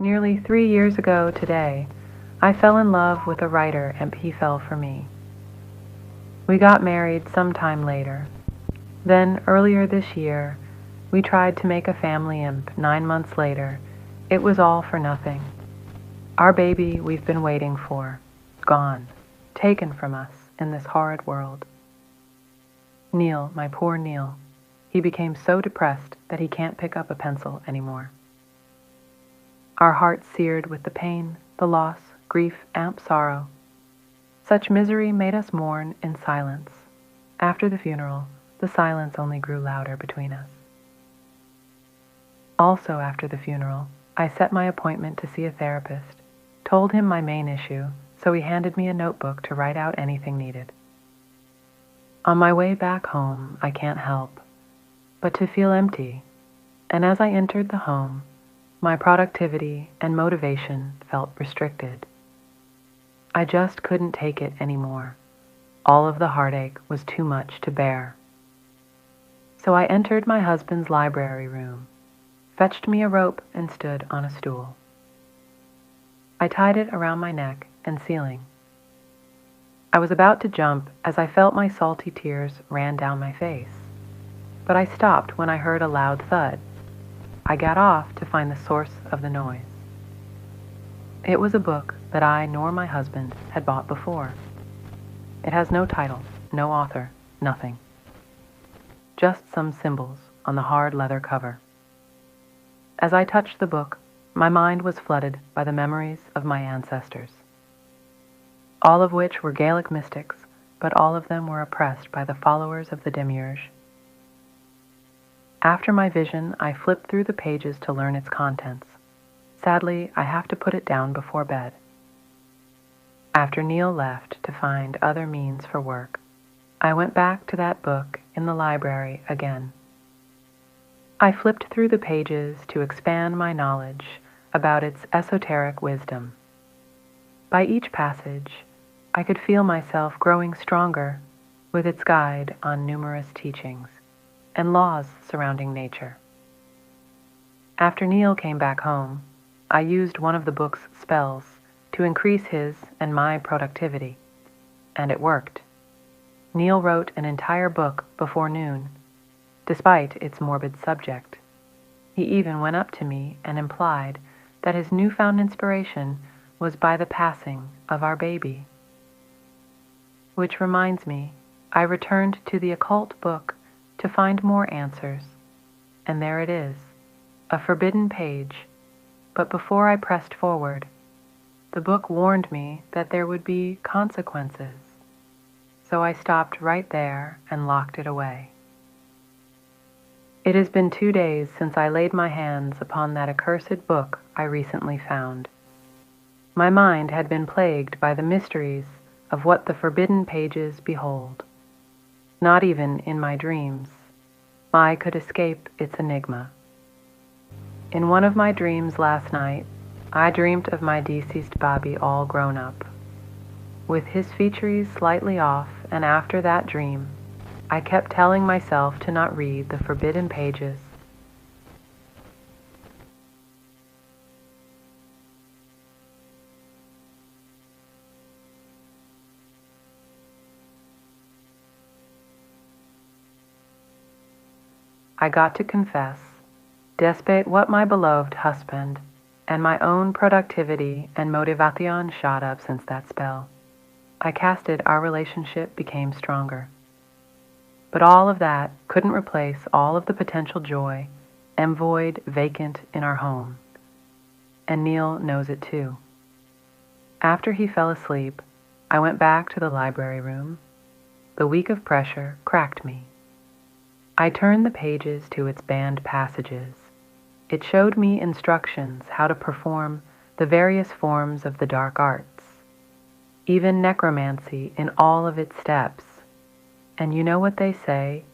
Nearly 3 years ago today, I fell in love with a writer and he fell for me. We got married some time later. Then, earlier this year, we tried to make a family and 9 months later, it was all for nothing. Our baby we've been waiting for, gone, taken from us in this horrid world. Neil, my poor Neil, he became so depressed that he can't pick up a pencil anymore. Our hearts seared with the pain, the loss, grief, and sorrow. Such misery made us mourn in silence. After the funeral, the silence only grew louder between us. Also after the funeral, I set my appointment to see a therapist, told him my main issue, so he handed me a notebook to write out anything needed. On my way back home, I can't help but to feel empty, and as I entered the home, my productivity and motivation felt restricted. I just couldn't take it anymore. All of the heartache was too much to bear. So I entered my husband's library room, fetched me a rope, and stood on a stool. I tied it around my neck and ceiling. I was about to jump as I felt my salty tears ran down my face, but I stopped when I heard a loud thud. I got off to find the source of the noise. It was a book that I nor my husband had bought before. It has no title, no author, nothing. Just some symbols on the hard leather cover. As I touched the book, my mind was flooded by the memories of my ancestors, all of which were Gaelic mystics, but all of them were oppressed by the followers of the Demiurge. After my vision, I flipped through the pages to learn its contents. Sadly, I have to put it down before bed. After Neil left to find other means for work, I went back to that book in the library again. I flipped through the pages to expand my knowledge about its esoteric wisdom. By each passage, I could feel myself growing stronger with its guide on numerous teachings and laws surrounding nature. After Neil came back home, I used one of the book's spells to increase his and my productivity, and it worked. Neil wrote an entire book before noon, despite its morbid subject. He even went up to me and implied that his newfound inspiration was by the passing of our baby. Which reminds me, I returned to the occult book to find more answers, and there it is, a forbidden page. But before I pressed forward, the book warned me that there would be consequences, so I stopped right there and locked it away. It has been 2 days since I laid my hands upon that accursed book I recently found. My mind had been plagued by the mysteries of what the forbidden pages behold. Not even in my dreams, I could escape its enigma. In one of my dreams last night, I dreamt of my deceased Bobby all grown up, with his features slightly off, and after that dream, I kept telling myself to not read the forbidden pages. I got to confess, despite what my beloved husband and my own productivity and motivation shot up since that spell, I casted our relationship became stronger. But all of that couldn't replace all of the potential joy and void vacant in our home. And Neil knows it too. After he fell asleep, I went back to the library room. The week of pressure cracked me. I turned the pages to its banned passages. It showed me instructions how to perform the various forms of the dark arts, even necromancy in all of its steps. And you know what they say,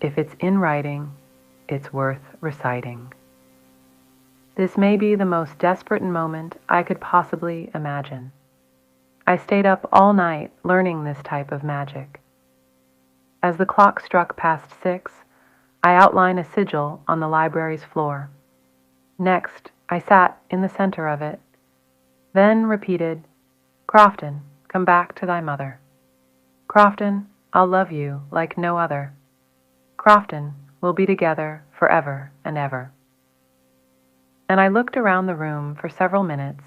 if it's in writing, it's worth reciting. This may be the most desperate moment I could possibly imagine. I stayed up all night learning this type of magic. As the clock struck past 6, I outlined a sigil on the library's floor. Next, I sat in the center of it, then repeated, "Crofton, come back to thy mother. Crofton, I'll love you like no other. Crofton, we'll be together forever and ever." And I looked around the room for several minutes,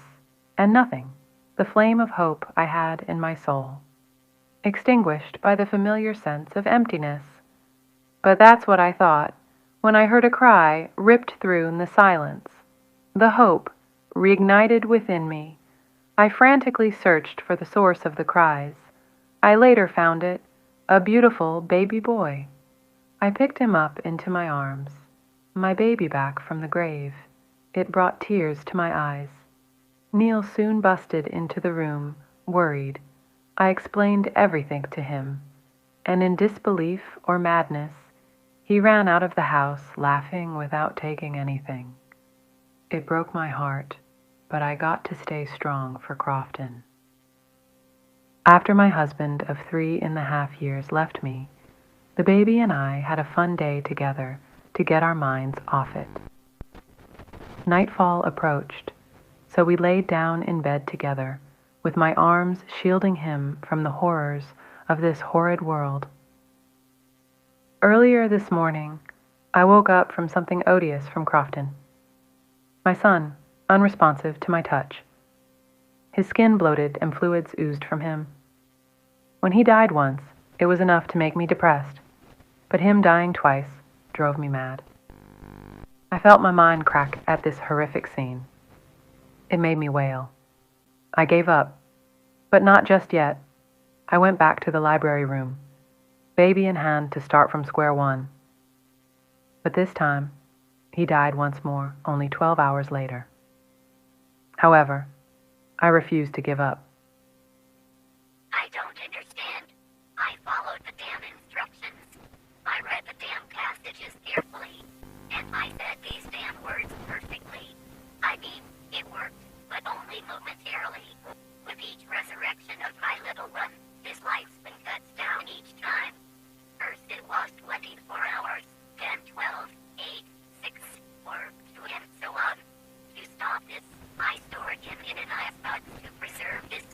and nothing, the flame of hope I had in my soul, extinguished by the familiar sense of emptiness. But that's what I thought when I heard a cry ripped through in the silence. The hope reignited within me. I frantically searched for the source of the cries. I later found it, a beautiful baby boy. I picked him up into my arms, my baby back from the grave. It brought tears to my eyes. Neil soon busted into the room, worried. I explained everything to him, and in disbelief or madness, he ran out of the house laughing without taking anything. It broke my heart, but I got to stay strong for Crofton. After my husband of 3.5 years left me, the baby and I had a fun day together to get our minds off it. Nightfall approached, so we laid down in bed together, with my arms shielding him from the horrors of this horrid world. Earlier this morning, I woke up from something odious from Crofton. My son, unresponsive to my touch. His skin bloated and fluids oozed from him. When he died once, it was enough to make me depressed, but him dying twice drove me mad. I felt my mind crack at this horrific scene. It made me wail. I gave up, but not just yet. I went back to the library room, baby in hand to start from square one. But this time, he died once more, only 12 hours later. However, I refused to give up. I don't understand. I followed the damn instructions. I read the damn passages carefully, and I said these damn words perfectly. I mean, it worked, but only momentarily. With each resurrection of my little one, his lifespan cuts down each time. First it was 24 hours, then 12, 8, 6, 4, 2, and so on. To stop this, I stored him in an ice box to preserve his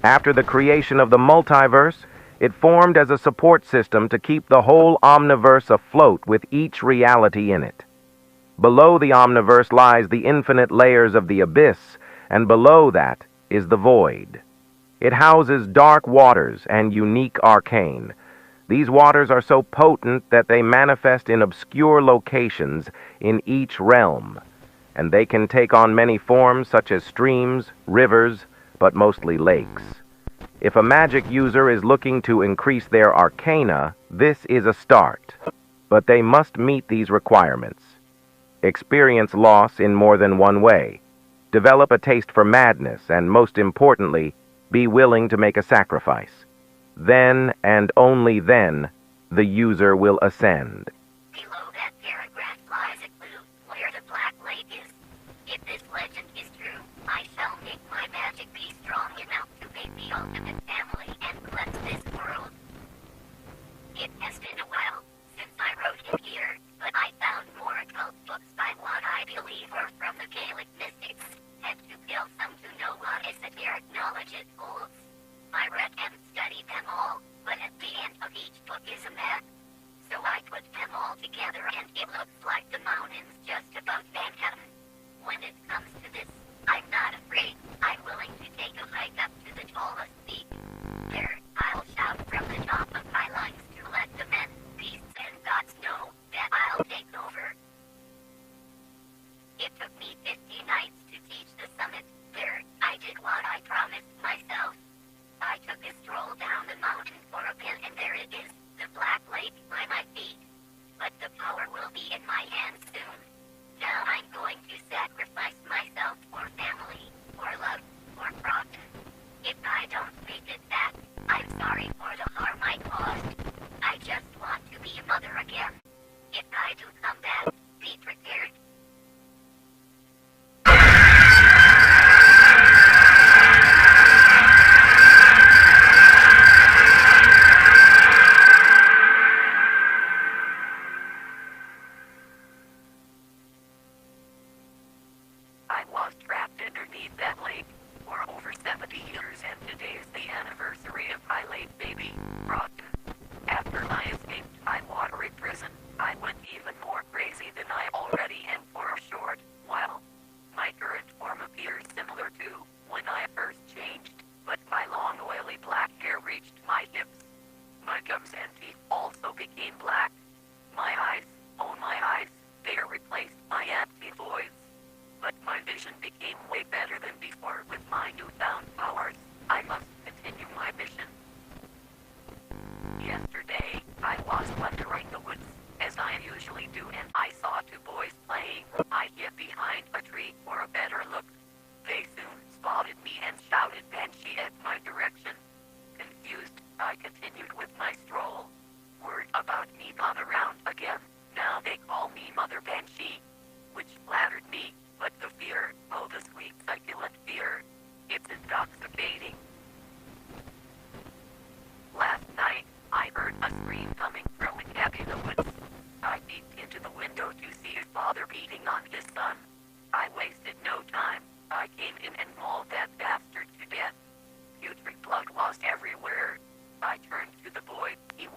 After the creation of the multiverse, it formed as a support system to keep the whole omniverse afloat with each reality in it. Below the omniverse lies the infinite layers of the abyss, and below that is the void. It houses dark waters and unique arcane. These waters are so potent that they manifest in obscure locations in each realm, and they can take on many forms such as streams, rivers, but mostly lakes. If a magic user is looking to increase their arcana, this is a start, but they must meet these requirements. Experience loss in more than one way, develop a taste for madness, and most importantly, be willing to make a sacrifice. Then, and only then, the user will ascend. Below that paragraph lies a clue where the Black Lake is. If this legend is true, I shall make my magic be strong enough to make the ultimate family and cleanse this world. It has been a while since I wrote in here, but I found more occult books by what I believe are from the Gaelic mystics, and to kill some to know what esoteric knowledge it holds. I read and studied them all, but at the end of each book is a map. So I put them all together and it looks like the mountains just above Manhattan. When it comes to this, I'm not afraid. I'm willing to take a hike up to the tallest peak. There, I'll shout from the top of my lungs to let the men, beasts, and gods know that I'll take over. It took me 50 nights to reach the summit. There, I did what I promised myself. I took a stroll down the mountain for a bit and there it is, the Black Lake by my feet. But the power will be in my hands soon. Now I'm going to sacrifice myself for family, for love, for profit. If I don't make it back, I'm sorry for the harm I caused. I just want to be a mother again. If I do come back, be prepared. I was trapped underneath that lake for over 70 years, and today's the anniversary of my late baby, Rotten. After I escaped my watery prison, I went even more crazy than I already am for a short while. My current form appears similar to when I first changed, but my long oily black hair reached my hips. My gums and teeth also became black. My eyes, oh my eyes, they replaced my empty voids. But my vision became way better than before with my newfound powers. I must continue my mission. Yesterday, I was wandering the woods, as I usually do, and I saw two boys playing. I hid behind a tree for a better look. They soon spotted me and shouted Banshee at my direction. Confused, I continued with my stroll. Word about me got around again. Now they call me Mother Banshee, which flattered me. But the fear, oh the sweet succulent fear, it's intoxicating. Last night, I heard a scream coming from a cabin in the woods. I peeked into the window to see his father beating on his son. I wasted no time. I came in and mauled that bastard to death. Putrid blood was everywhere. I turned to the boy. He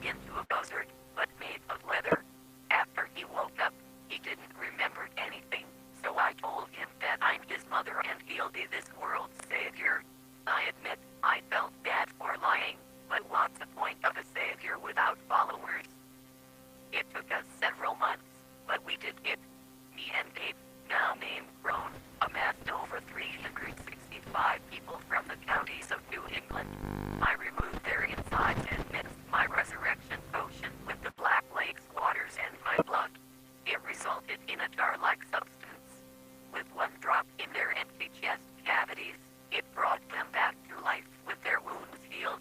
into a buzzard, but made of leather. After he woke up, he didn't remember anything, so I told him that I'm his mother and he'll be this world's savior. I admit, I felt bad for lying, but what's the point of a savior without followers? It took us several months, but we did it. Me and Dave, now named Crone, amassed over 365 people from the counties of New England. I removed their insides and mixed my resurrection potion with the Black Lake's waters and my blood. It resulted in a tar-like substance. With one drop in their empty chest cavities, it brought them back to life with their wounds healed.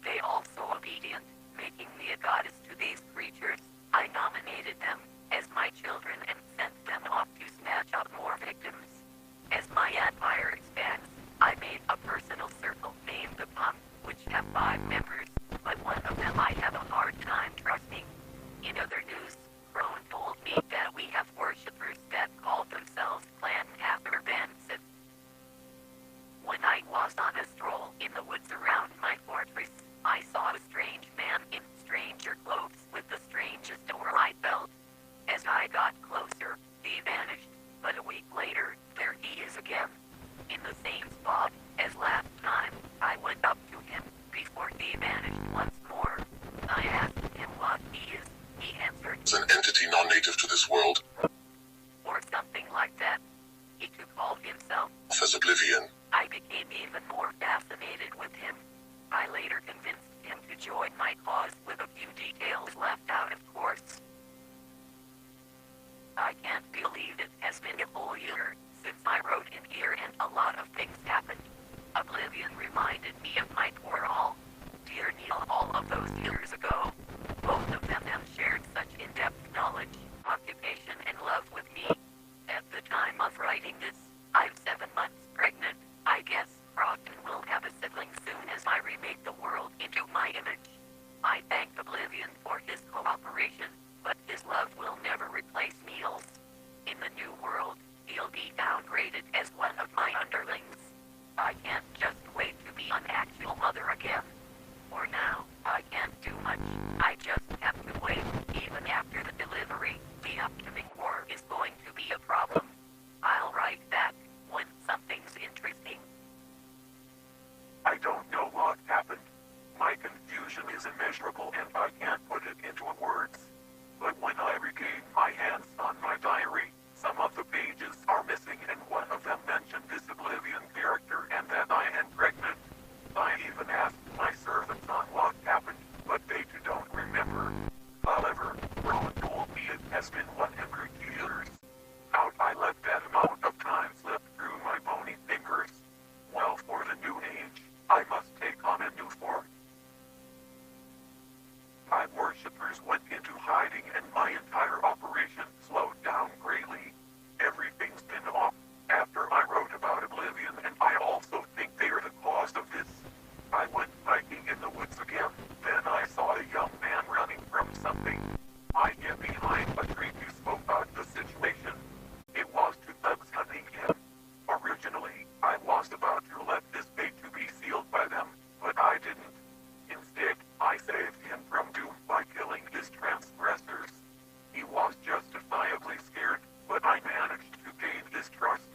They also obedient, making me a goddess to these creatures. I nominated them as my children and sent them off to snatch up more victims. As my empire expands, I made a personal circle named the Pump, which have 5 members, but one of them I have a hard time trusting. In other news, Crone told me that we have worshippers that call themselves Clan Cather Benson. When I was on a stroll in the woods around my fortress, I saw a strange man in stranger clothes with the strangest aura I felt. As I got closer, he vanished, but a week later, there he is again. In the same spot as last time, I went up to him before he vanished once more. I asked him what he is. He answered, "It's an entity non-native to this world, or something like that. He could call himself. as Oblivion." I became even more fascinated with him. I later convinced him to join my cause with a few details left out, of course. I can't believe it has been a whole year since I wrote in here and a lot of things happened. Oblivion reminded me of my poor all. Dear Neil, all of those years ago. Both of them have shared such in-depth knowledge, occupation, and love with me. At the time of writing this, I'm 7 months pregnant. I guess Crofton will have a sibling soon as I remake the world into my image. I thank Oblivion for his cooperation, but his love will never replace Neil's. In the new world, he'll be downgraded as one of my underlings. I can't just wait to be an actual mother again. For now, I can't do much. I just have to wait. Even after the delivery, the upcoming war is going to be a problem. I'll write back when something's interesting. I don't know what happened. My confusion is immeasurable and I can't put it into words. But when I regain my hands on my diary, some of the pages are missing and one of them mentioned this Oblivion character and that I am pregnant. I even asked my servants on what happened, but they too don't remember. However, Rowan told me it has been 100 years. How'd I let that amount of time slip through my bony fingers? Well, for the new age, I must take on a new form. My worshippers went into hiding and my entire operation slowed down greatly. Everything's been off after I wrote about Oblivion, and I also think they are the cause of this. I went hiking in the woods again, then I saw a young man running from something. I get behind a tree to spoke out the situation. It was 2 thugs hunting him. Originally, I was about to let this fate to be sealed by them, but I didn't. Instead, I saved him from doom by killing his transgressors. He was justifiably scared, but I managed to gain his trust.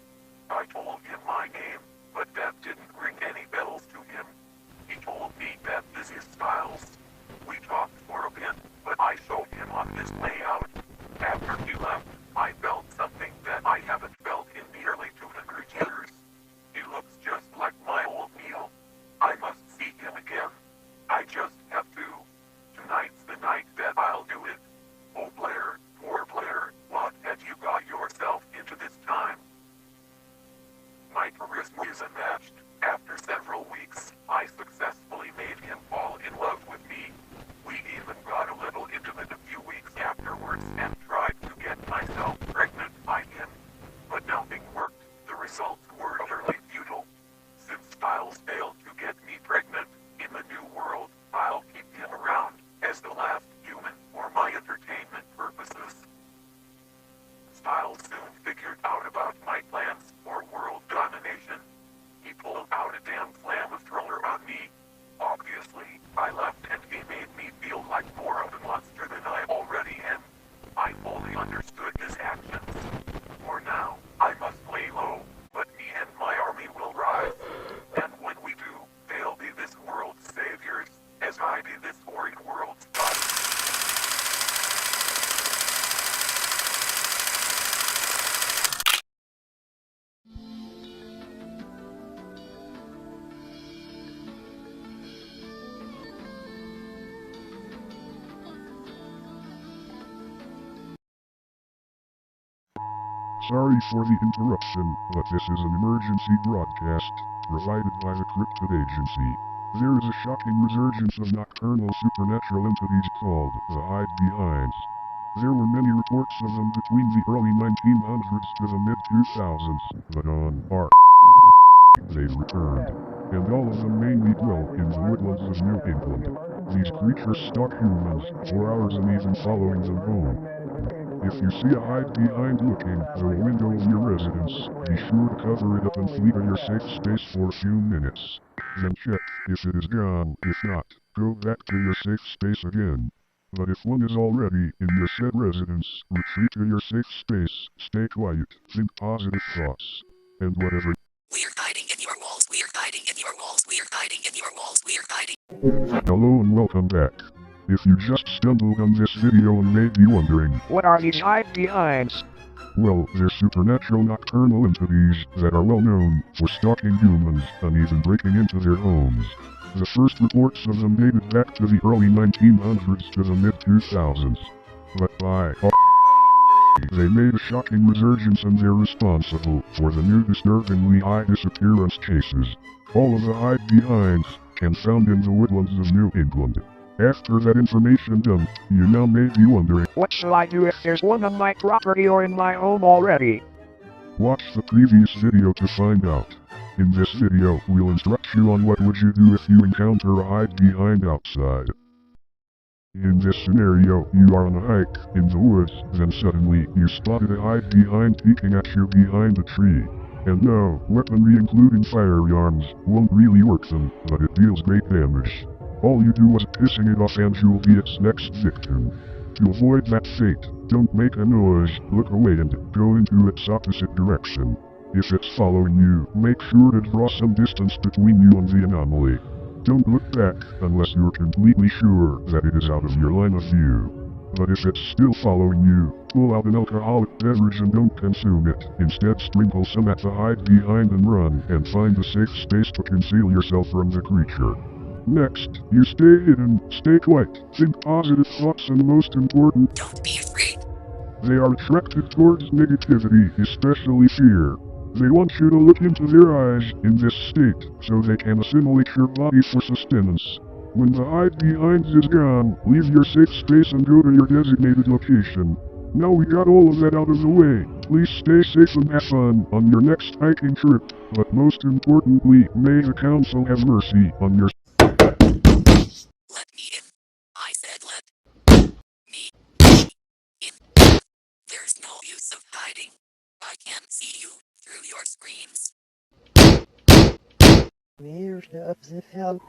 I told him my name, but that didn't ring any bells to him. He told me that this is Styles. We talked for a bit, but I showed him on this layout. After he left, I felt something that I haven't felt in nearly 200 years. He looks just like my old Neil. I must see him again. I just have to. Tonight's the night that I'll do it. Oh Blair, poor Blair, what have you got yourself into this time? My charisma is unmatched. After several weeks, I successfully made him fall in love with me. We even got a little intimate a few weeks afterwards and tried to get myself pregnant by him. But nothing worked. The results were utterly futile. Since Styles failed to get me pregnant, in the new world, I'll keep him around as the last human for my entertainment purposes. Styles soon figured out about my plans for world domination. He Sorry for the interruption, but this is an emergency broadcast provided by the Cryptid Agency. There is a shocking resurgence of nocturnal supernatural entities called the Hide-Behinds. There were many reports of them between the early 1900s to the mid-2000s, but on our they've returned, and all of them mainly dwell in the woodlands of New England. These creatures stalk humans for hours and even following them home. If you see a hide-behind looking through a window of your residence, be sure to cover it up and flee to your safe space for a few minutes. Then check if it is gone. If not, go back to your safe space again. But if one is already in your said residence, retreat to your safe space, stay quiet, think positive thoughts, and whatever. We're hiding in your walls, we're hiding in your walls, we're hiding in your walls, we're hiding. Hello and welcome back. If you just stumbled on this video and may be wondering, what are these hide-behinds? Well, they're supernatural nocturnal entities that are well known for stalking humans and even breaking into their homes. The first reports of them dated back to the early 1900s to the mid-2000s. But by they made a shocking resurgence and they're responsible for the new disturbingly high disappearance cases. All of the hide-behinds can found in the woodlands of New England. After that information dump, you now may be wondering, what shall I do if there's one on my property or in my home already? Watch the previous video to find out. In this video, we'll instruct you on what would you do if you encounter a hide-behind outside. In this scenario, you are on a hike in the woods, then suddenly you spotted a hide-behind peeking at you behind a tree. And no, weaponry including firearms won't really work them, but it deals great damage. All you do was pissing it off and you'll be its next victim. To avoid that fate, don't make a noise, look away and go into its opposite direction. If it's following you, make sure to draw some distance between you and the anomaly. Don't look back unless you're completely sure that it is out of your line of view. But if it's still following you, pull out an alcoholic beverage and don't consume it. Instead sprinkle some at the hide-behind and run, and find a safe space to conceal yourself from the creature. Next, you stay hidden, stay quiet, think positive thoughts and most important, Don't be afraid. they are attracted towards negativity, especially fear. They want you to look into their eyes in this state, so they can assimilate your body for sustenance. When the hide-behind is gone, leave your safe space and go to your designated location. Now we got all of that out of the way, please stay safe and have fun on your next hiking trip, but most importantly, may the council have mercy on your Let me in. I said let me in. There's no use of hiding. I can't see you through your screens. Weird up the hell.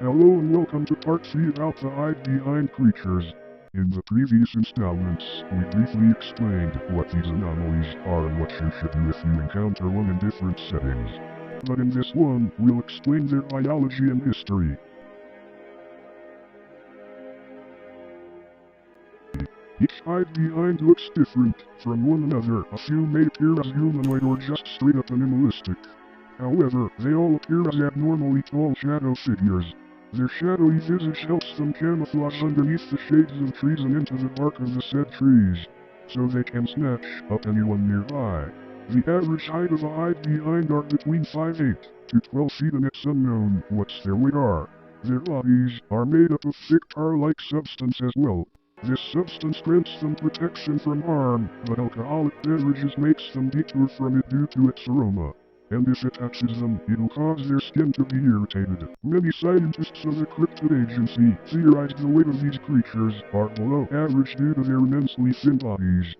Hello and welcome to part 3 about the hide-behind creatures. In the previous installments, we briefly explained what these anomalies are and what you should do if you encounter one in different settings. But in this one, we'll explain their biology and history. Each hide-behind looks different from one another. A few may appear as humanoid or just straight up animalistic. However, they all appear as abnormally tall shadow figures. Their shadowy visage helps them camouflage underneath the shades of trees and into the bark of the said trees, so they can snatch up anyone nearby. The average height of a hide-behind are between 5'8" to 12 feet, and it's unknown what's their weight are. Their bodies are made up of thick tar-like substance as well. This substance grants them protection from harm, but alcoholic beverages makes them detour from it due to its aroma. And if it touches them, it'll cause their skin to be irritated. Many scientists of the Cryptid Agency theorized the weight of these creatures are below average due to their immensely thin bodies.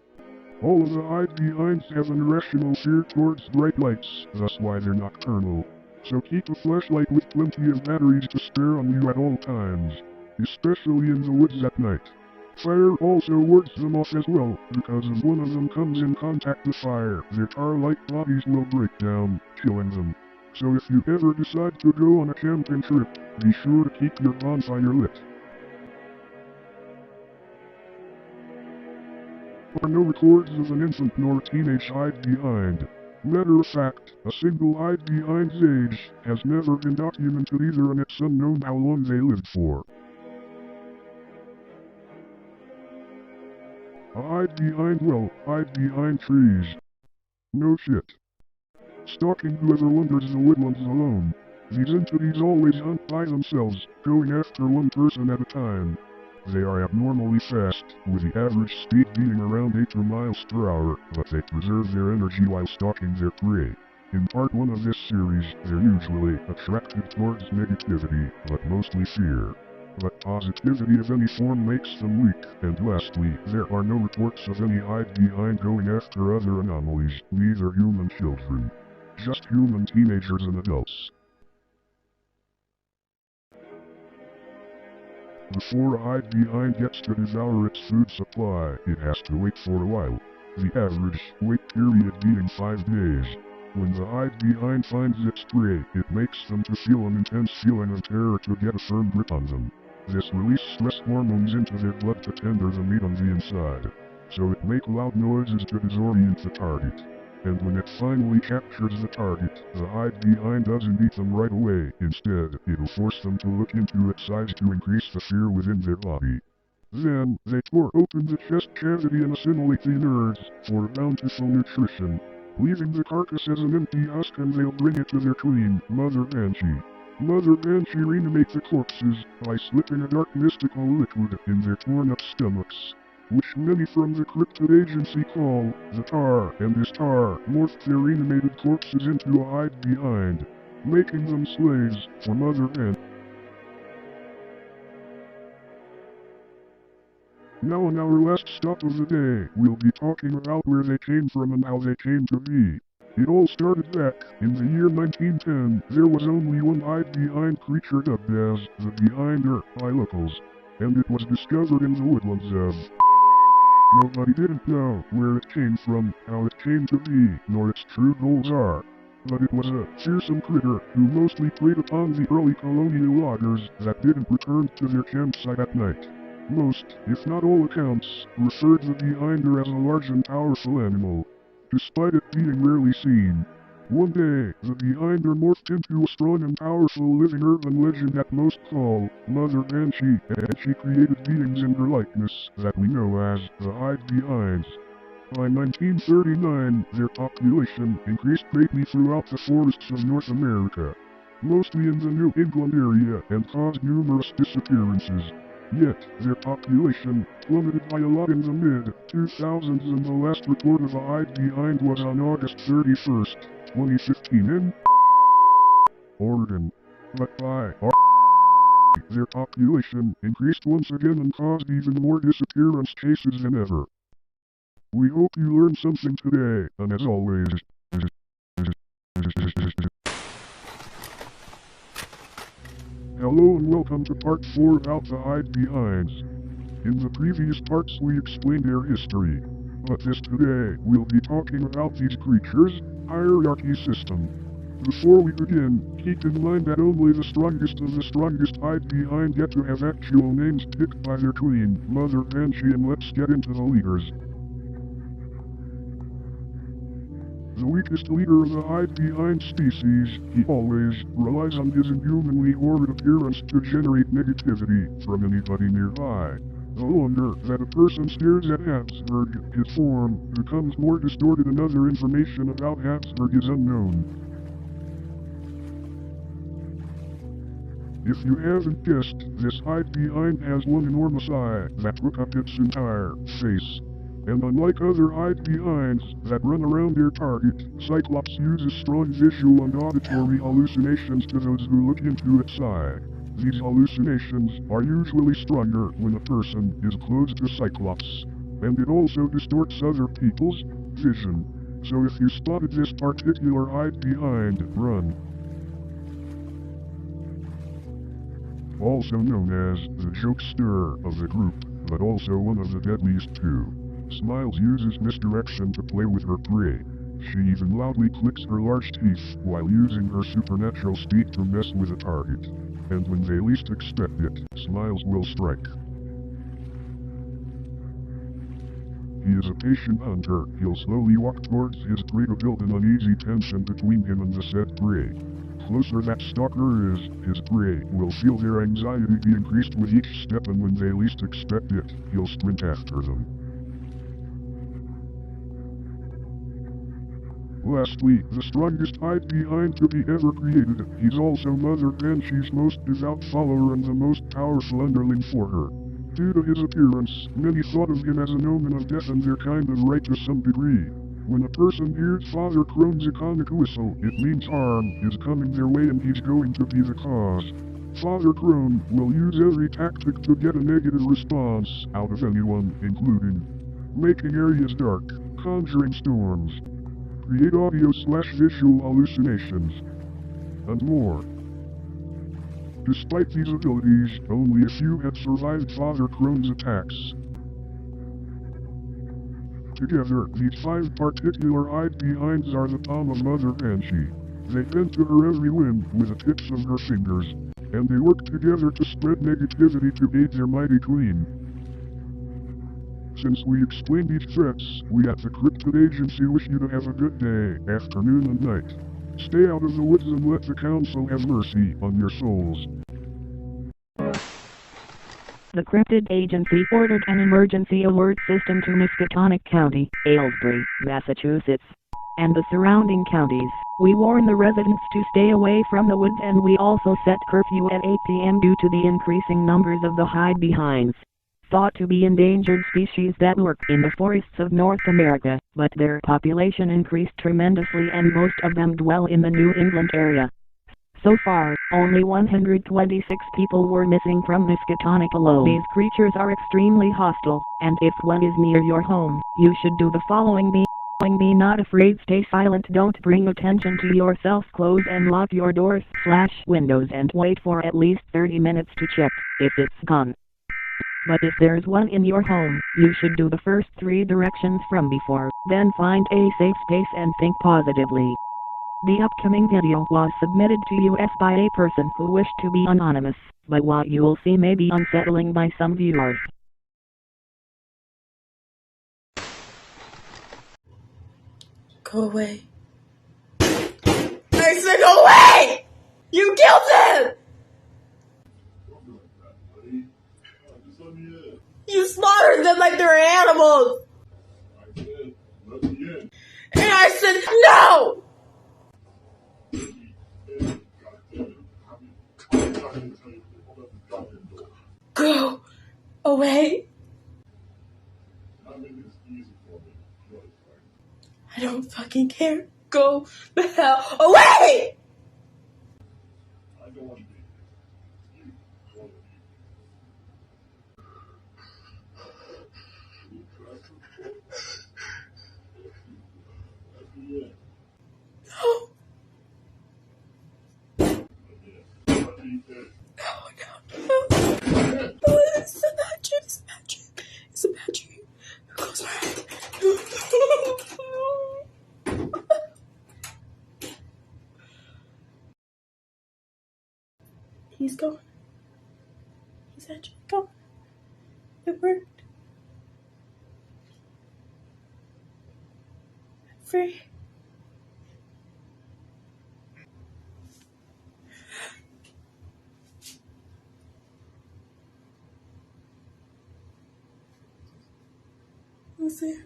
All of the hide-behinds have an irrational fear towards bright lights, that's why they're nocturnal. So keep a flashlight with plenty of batteries to spare on you at all times, especially in the woods at night. Fire also wards them off as well, because if one of them comes in contact with fire, their tar-like bodies will break down, killing them. So if you ever decide to go on a camping trip, be sure to keep your bonfire lit. are no records of an infant nor teenage hide behind. Matter of fact, a single hide behind's age has never been documented either, and it's unknown how long they lived for. A hide behind, well, hide behind trees. No shit. Stalking whoever wanders the woodlands alone. These entities always hunt by themselves, going after one person at a time. They are abnormally fast, with the average speed being around 8 miles per hour, but they preserve their energy while stalking their prey. In part 1 of this series, they're usually attracted towards negativity, but mostly fear. But positivity of any form makes them weak, and lastly, there are no reports of any hide behind going after other anomalies, neither human children. Just human teenagers and adults. Before a hide behind gets to devour its food supply, it has to wait for a while. The average wait period being 5 days. When the hide behind finds its prey, it makes them to feel an intense feeling of terror to get a firm grip on them. This releases stress hormones into their blood to tender the meat on the inside. So it makes loud noises to disorient the target. And when it finally captures the target, the hide behind doesn't eat them right away. Instead, it'll force them to look into its eyes to increase the fear within their body. Then, they tore open the chest cavity and assimilate the nerves for bountiful nutrition, leaving the carcass as an empty husk, and they'll bring it to their queen, Mother Banshee. Mother Banshee reanimate the corpses by slipping a dark mystical liquid in their torn-up stomachs, which many from the cryptid agency call the tar, and this tar morphed their reanimated corpses into a hide behind, making them slaves for Mother Banshee. Now on our last stop of the day, we'll be talking about where they came from and how they came to be. It all started back in the year 1910. There was only one hide behind creature dubbed as the Behinder by locals, and it was discovered in the woodlands of. Nobody didn't know where it came from, how it came to be, nor its true goals are. But it was a fearsome critter who mostly preyed upon the early colonial loggers that didn't return to their campsite at night. Most, if not all accounts, referred the Behinder as a large and powerful animal, despite it being rarely seen. One day, the Behinder morphed into a strong and powerful living urban legend that most call Mother Banshee, and she created beings in her likeness that we know as the Hide Behinds. By 1939, their population increased greatly throughout the forests of North America, mostly in the New England area, and caused numerous disappearances. Yet, their population plummeted by a lot in the mid-2000s, and the last report of a hide behind was on August 31st, 2015 in Oregon. But by their population increased once again and caused even more disappearance cases than ever. We hope you learned something today, and as always, hello and welcome to part 4 about the hide behinds. In the previous parts we explained their history, but this today we'll be talking about these creatures' hierarchy system. Before we begin, keep in mind that only the strongest of the strongest hide behind get to have actual names picked by their queen, Mother Banshee, and let's get into the leaders. The weakest leader of the hide behind species, he always relies on his inhumanly horrid appearance to generate negativity from anybody nearby. The longer that a person stares at Habsburg, his form becomes more distorted and other information about Habsburg is unknown. If you haven't guessed, this hide behind has one enormous eye that took up its entire face. And unlike other hide behinds that run around their target, Cyclops uses strong visual and auditory hallucinations to those who look into its eye. These hallucinations are usually stronger when a person is close to Cyclops, and it also distorts other people's vision. So if you spotted this particular hide behind, run. Also known as the jokester of the group, but also one of the deadliest too. Smiles uses misdirection to play with her prey. She even loudly clicks her large teeth while using her supernatural speed to mess with a target. And when they least expect it, Smiles will strike. He is a patient hunter. He'll slowly walk towards his prey to build an uneasy tension between him and the said prey. Closer that stalker is, his prey will feel their anxiety be increased with each step, and when they least expect it, he'll sprint after them. Lastly, the strongest hide behind to be ever created. He's also Mother Banshee's most devout follower and the most powerful underling for her. Due to his appearance, many thought of him as an omen of death, and they're kind of right to some degree. When a person hears Father Crone's iconic whistle, it means harm is coming their way and he's going to be the cause. Father Crone will use every tactic to get a negative response out of anyone, including making areas dark, conjuring storms, create audio/visual hallucinations, and more. Despite these abilities, only a few have survived Father Crone's attacks. Together, these 5 particular hide-behinds are the palm of Mother Banshee. They bend to her every whim with the tips of her fingers, and they work together to spread negativity to aid their mighty queen. Since we explained these threats, we at the Cryptid Agency wish you to have a good day, afternoon and night. Stay out of the woods and let the Council have mercy on your souls. The Cryptid Agency ordered an emergency alert system to Miskatonic County, Aylesbury, Massachusetts, and the surrounding counties. We warn the residents to stay away from the woods, and we also set curfew at 8 p.m. due to the increasing numbers of the hide-behinds, thought to be endangered species that lurk in the forests of North America, but their population increased tremendously and most of them dwell in the New England area. So far, only 126 people were missing from Miskatonic alone. These creatures are extremely hostile, and if one is near your home, you should do the following. Be not afraid, stay silent, don't bring attention to yourself, close and lock your doors/windows, and wait for at least 30 minutes to check if it's gone. But if there's one in your home, you should do the first 3 directions from before, then find a safe space and think positively. The upcoming video was submitted to us by a person who wished to be anonymous, but what you'll see may be unsettling by some viewers. Go away. I said go away! You killed him! You slaughtered them like they're animals! And I said no! Go away. I don't fucking care. Go the hell away! No. No, it's a magic. It's a magic. It's a magic. Close my eyes. He's gone. He's actually gone. It worked. I'm free. Who's there?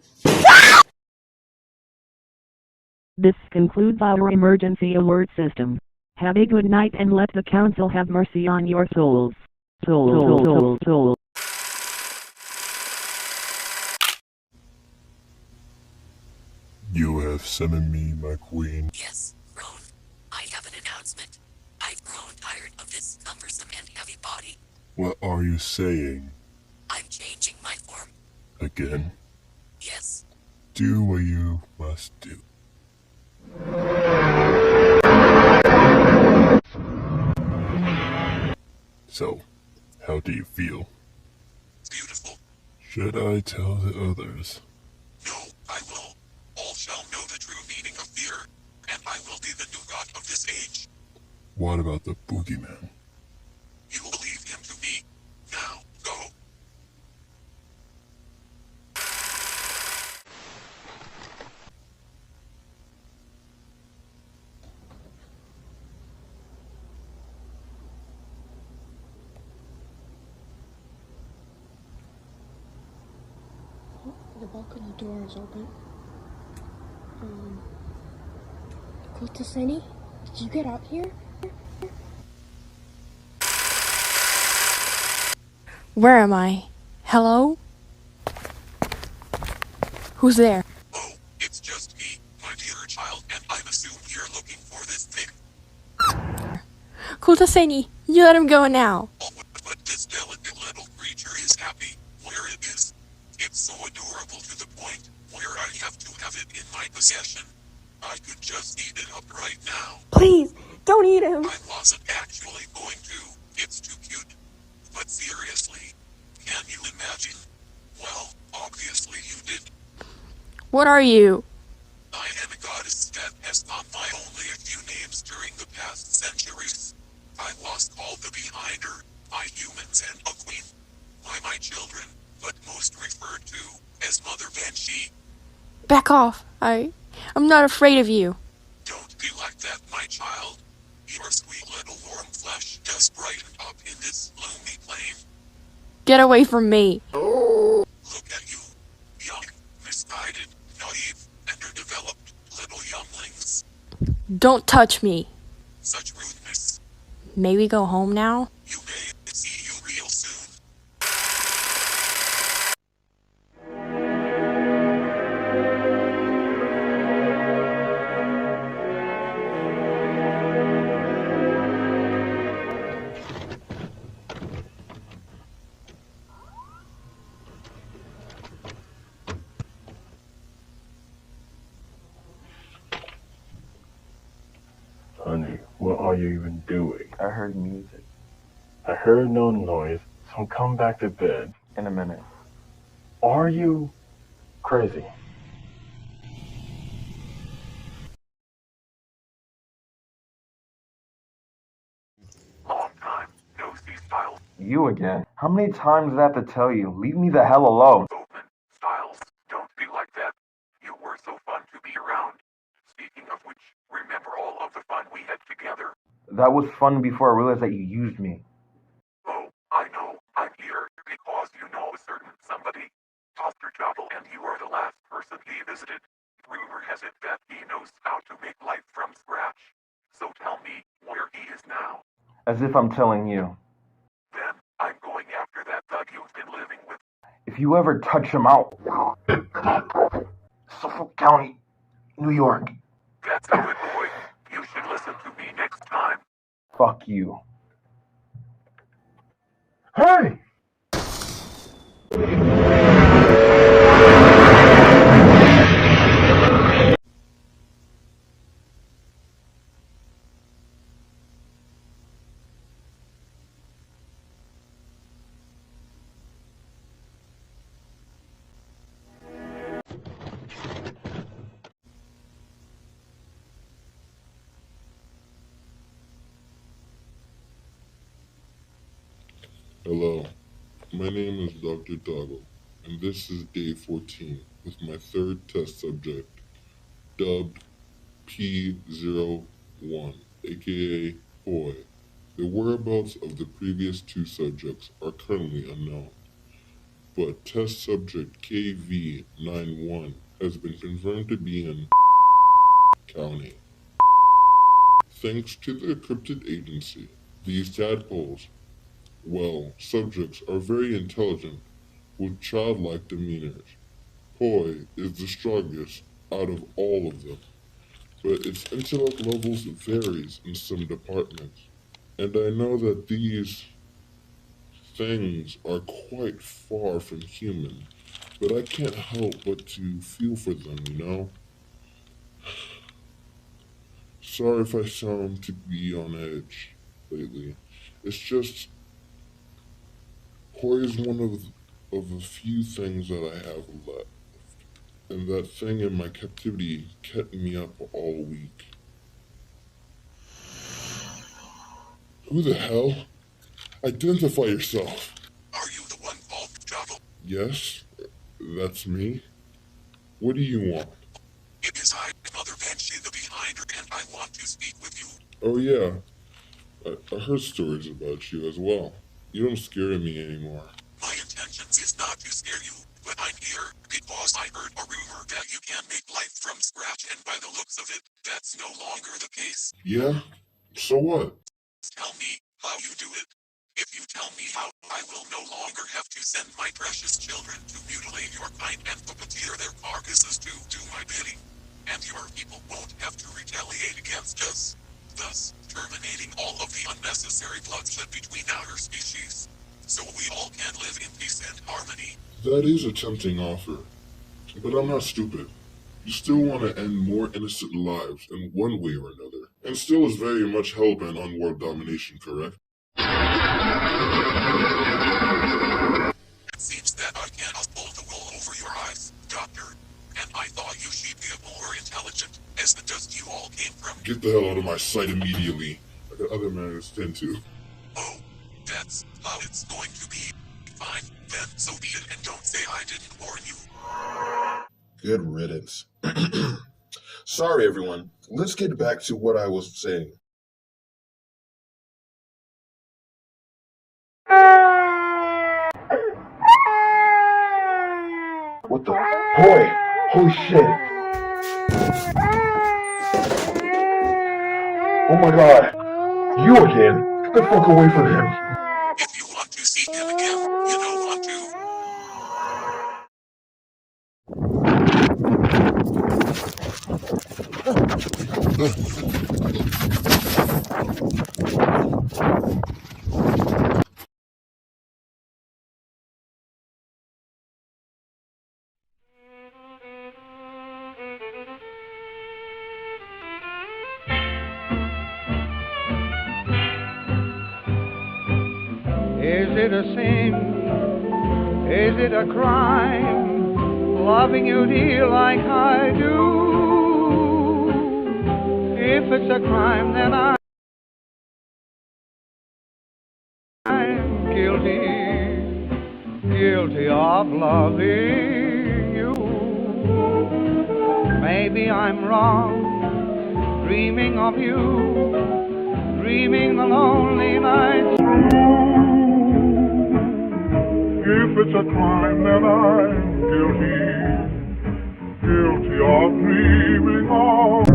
This concludes our emergency alert system. Have a good night and let the Council have mercy on your souls. Soul. You have summoned me, my queen. Yes, Crone. I have an announcement. I've grown tired of this cumbersome and heavy body. What are you saying? I'm changing my form. Again? Yes. Do what you must do. So, how do you feel? Beautiful. Should I tell the others? No, I will. All shall know the true meaning of fear, and I will be the new god of this age. What about the boogeyman? You will leave him to me. Now, go. The balcony door is open. Kultaseni, did you get out here? Where am I? Hello? Who's there? Oh, it's just me, my dear child, and I'm assuming you're looking for this thing. Kultaseni, you let him go now. Oh, but this delicate little creature is happy where it is. It's so adorable to the point where I have to have it in my possession. I could just eat it up right now. Please, don't eat him. I wasn't actually going to. It's too cute. But seriously, can you imagine? Well, obviously you did. What are you? I am a goddess that has not my only a few names during the past centuries. I was called the Behinder by humans and a queen by my children, but most referred to as Mother Banshee. Back off. I'm not afraid of you. Don't be like that, my child. Your sweet little warm flesh does brighten up in this gloomy plane. Get away from me. Look at you. Young, misguided, naive, underdeveloped little younglings. Don't touch me. Such rudeness. May we go home now? You may see you real soon. Honey, what are you even doing? I heard music. I heard no noise, so come back to bed. In a minute. Are you crazy? Long time, no see, Styles. You again. How many times did I have to tell you? Leave me the hell alone. Open, Styles, don't be like that. You were so fun to be around. Speaking of which, remember all of the fun we had together? That was fun before I realized that you used me. Oh, I know. I'm here because you know a certain somebody. Dr. Jobble, and you are the last person he visited. Rumor has it that he knows how to make life from scratch. So tell me where he is now. As if I'm telling you. Then I'm going after that thug you've been living with. If you ever touch him out. Suffolk County, New York. That's a good boy. You should listen to me next time. Fuck you. Hey! Hello, my name is Dr. Toggle, and this is day 14 with my third test subject, dubbed P01, aka Boy. The whereabouts of the previous two subjects are currently unknown, but test subject KV91 has been confirmed to be in County. Thanks to the encrypted agency, these tadpoles, well, subjects are very intelligent with childlike demeanors. Poi is the strongest out of all of them, but its intellect levels varies in some departments, and I know that these things are quite far from human, but I can't help but to feel for them, you know? Sorry if I sound to be on edge lately. It's just Poi is one of a few things that I have left, and that thing in my captivity kept me up all week. Who the hell? Identify yourself. Are you the one called Jobble? Yes, that's me. What do you want? It is I, Mother Banshee the Behinder, and I want to speak with you. Oh yeah, I heard stories about you as well. You don't scare me anymore. My intentions is not to scare you, but I'm here because It's no longer the case. Yeah? So what? Tell me how you do it. If you tell me how, I will no longer have to send my precious children to mutilate your kind and puppeteer their carcasses to do my bidding. And your people won't have to retaliate against us, thus terminating all of the unnecessary bloodshed between our species, so we all can live in peace and harmony. That is a tempting offer, but I'm not stupid. You still want to end more innocent lives in one way or another, and still is very much hellbent on world domination, correct? It seems that I cannot pull the wool over your eyes, Doctor, and I thought you should be more intelligent, as the dust you all came from. Get the hell out of my sight immediately. I got other matters to tend to. Oh, that's how it's going to be. Fine, then so be it, and don't say I didn't warn you. Good riddance. Sorry, everyone. Let's get back to what I was saying. What the? Boy! Holy shit! Oh my god! You again! Get the fuck away from him! If you want to see him again, you don't want to. Is it a sin? Is it a crime? Loving you, dear, like I do. If it's a crime, then I'm guilty of loving you. Maybe I'm wrong, dreaming of you, dreaming the lonely nights. If it's a crime, then I'm guilty of dreaming of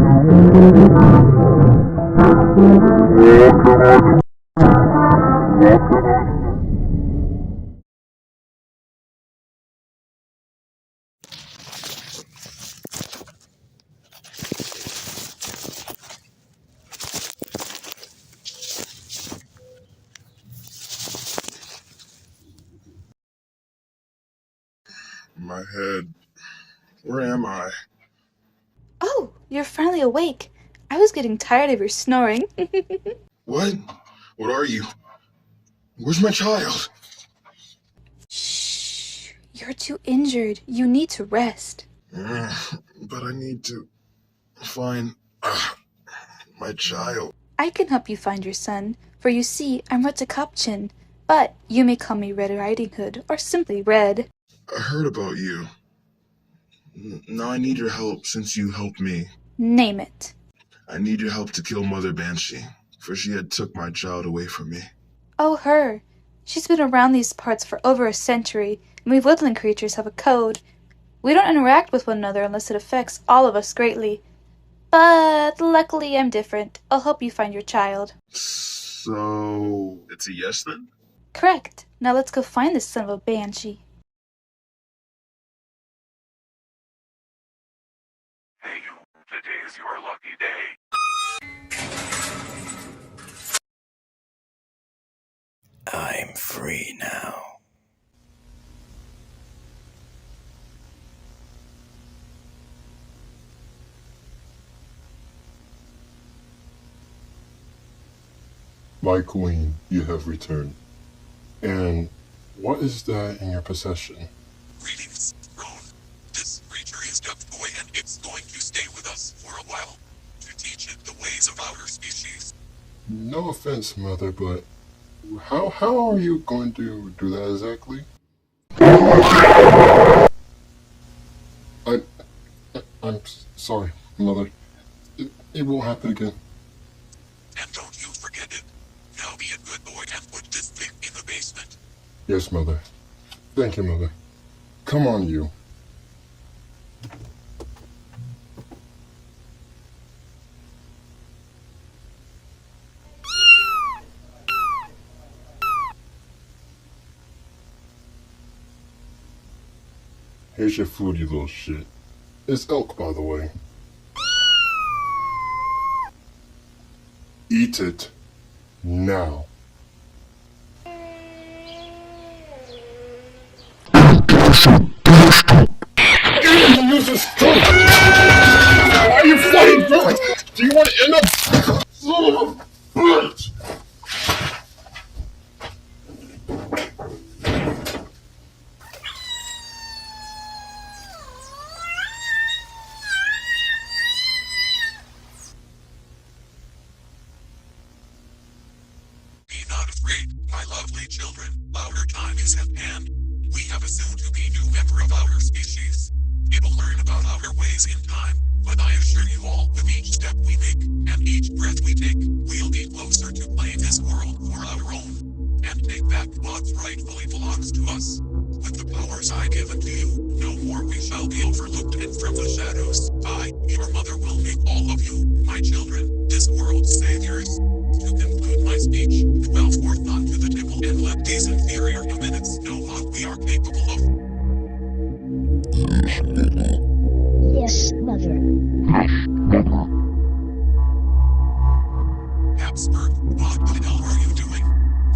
my head. Where am I? Oh, you're finally awake. I was getting tired of your snoring. What? What are you? Where's my child? Shh. You're too injured. You need to rest. But I need to find my child. I can help you find your son, for you see, I'm Retakopchin, but you may call me Red Riding Hood, or simply Red. I heard about you. Now I need your help since you helped me. Name it. I need your help to kill Mother Banshee, for she had took my child away from me. Oh, her. She's been around these parts for over a century, and we woodland creatures have a code. We don't interact with one another unless it affects all of us greatly. But luckily I'm different. I'll help you find your child. So, it's a yes then? Correct. Now let's go find this son of a banshee. Hey you, today's your lucky day. I'm free now. My queen, you have returned. And what is that in your possession? Greetings, Roan. This creature is dubbed Boy and it's going to stay with us for a while, to teach it the ways of our species. No offense, Mother, but how are you going to do that exactly? I'm sorry, Mother. It won't happen again. And don't you forget it. Now be a good boy and put this thing in the basement. Yes, Mother. Thank you, Mother. Come on, you. Here's your food, you little shit. It's elk, by the way. Eat it. Now. Use this gun! Why are you fighting through it? Do you want to end up... Son of a bitch! Be not afraid, my lovely children. Our time is at hand. We have a soon-to-be new member of our species. It will learn about our ways in time, but I assure you all, with each step we make, and each breath we take, we'll be closer to claim this world for our own, and take back what rightfully belongs to us. With the powers I give unto you, no more we shall be overlooked, and from the shadows, I, your mother, will make all of you, my children, this world's saviors. To conclude my speech, dwell forth unto the temple, and let these inferior minutes know what we are capable of. Yes, Mother. Habsburg, what the hell are you doing?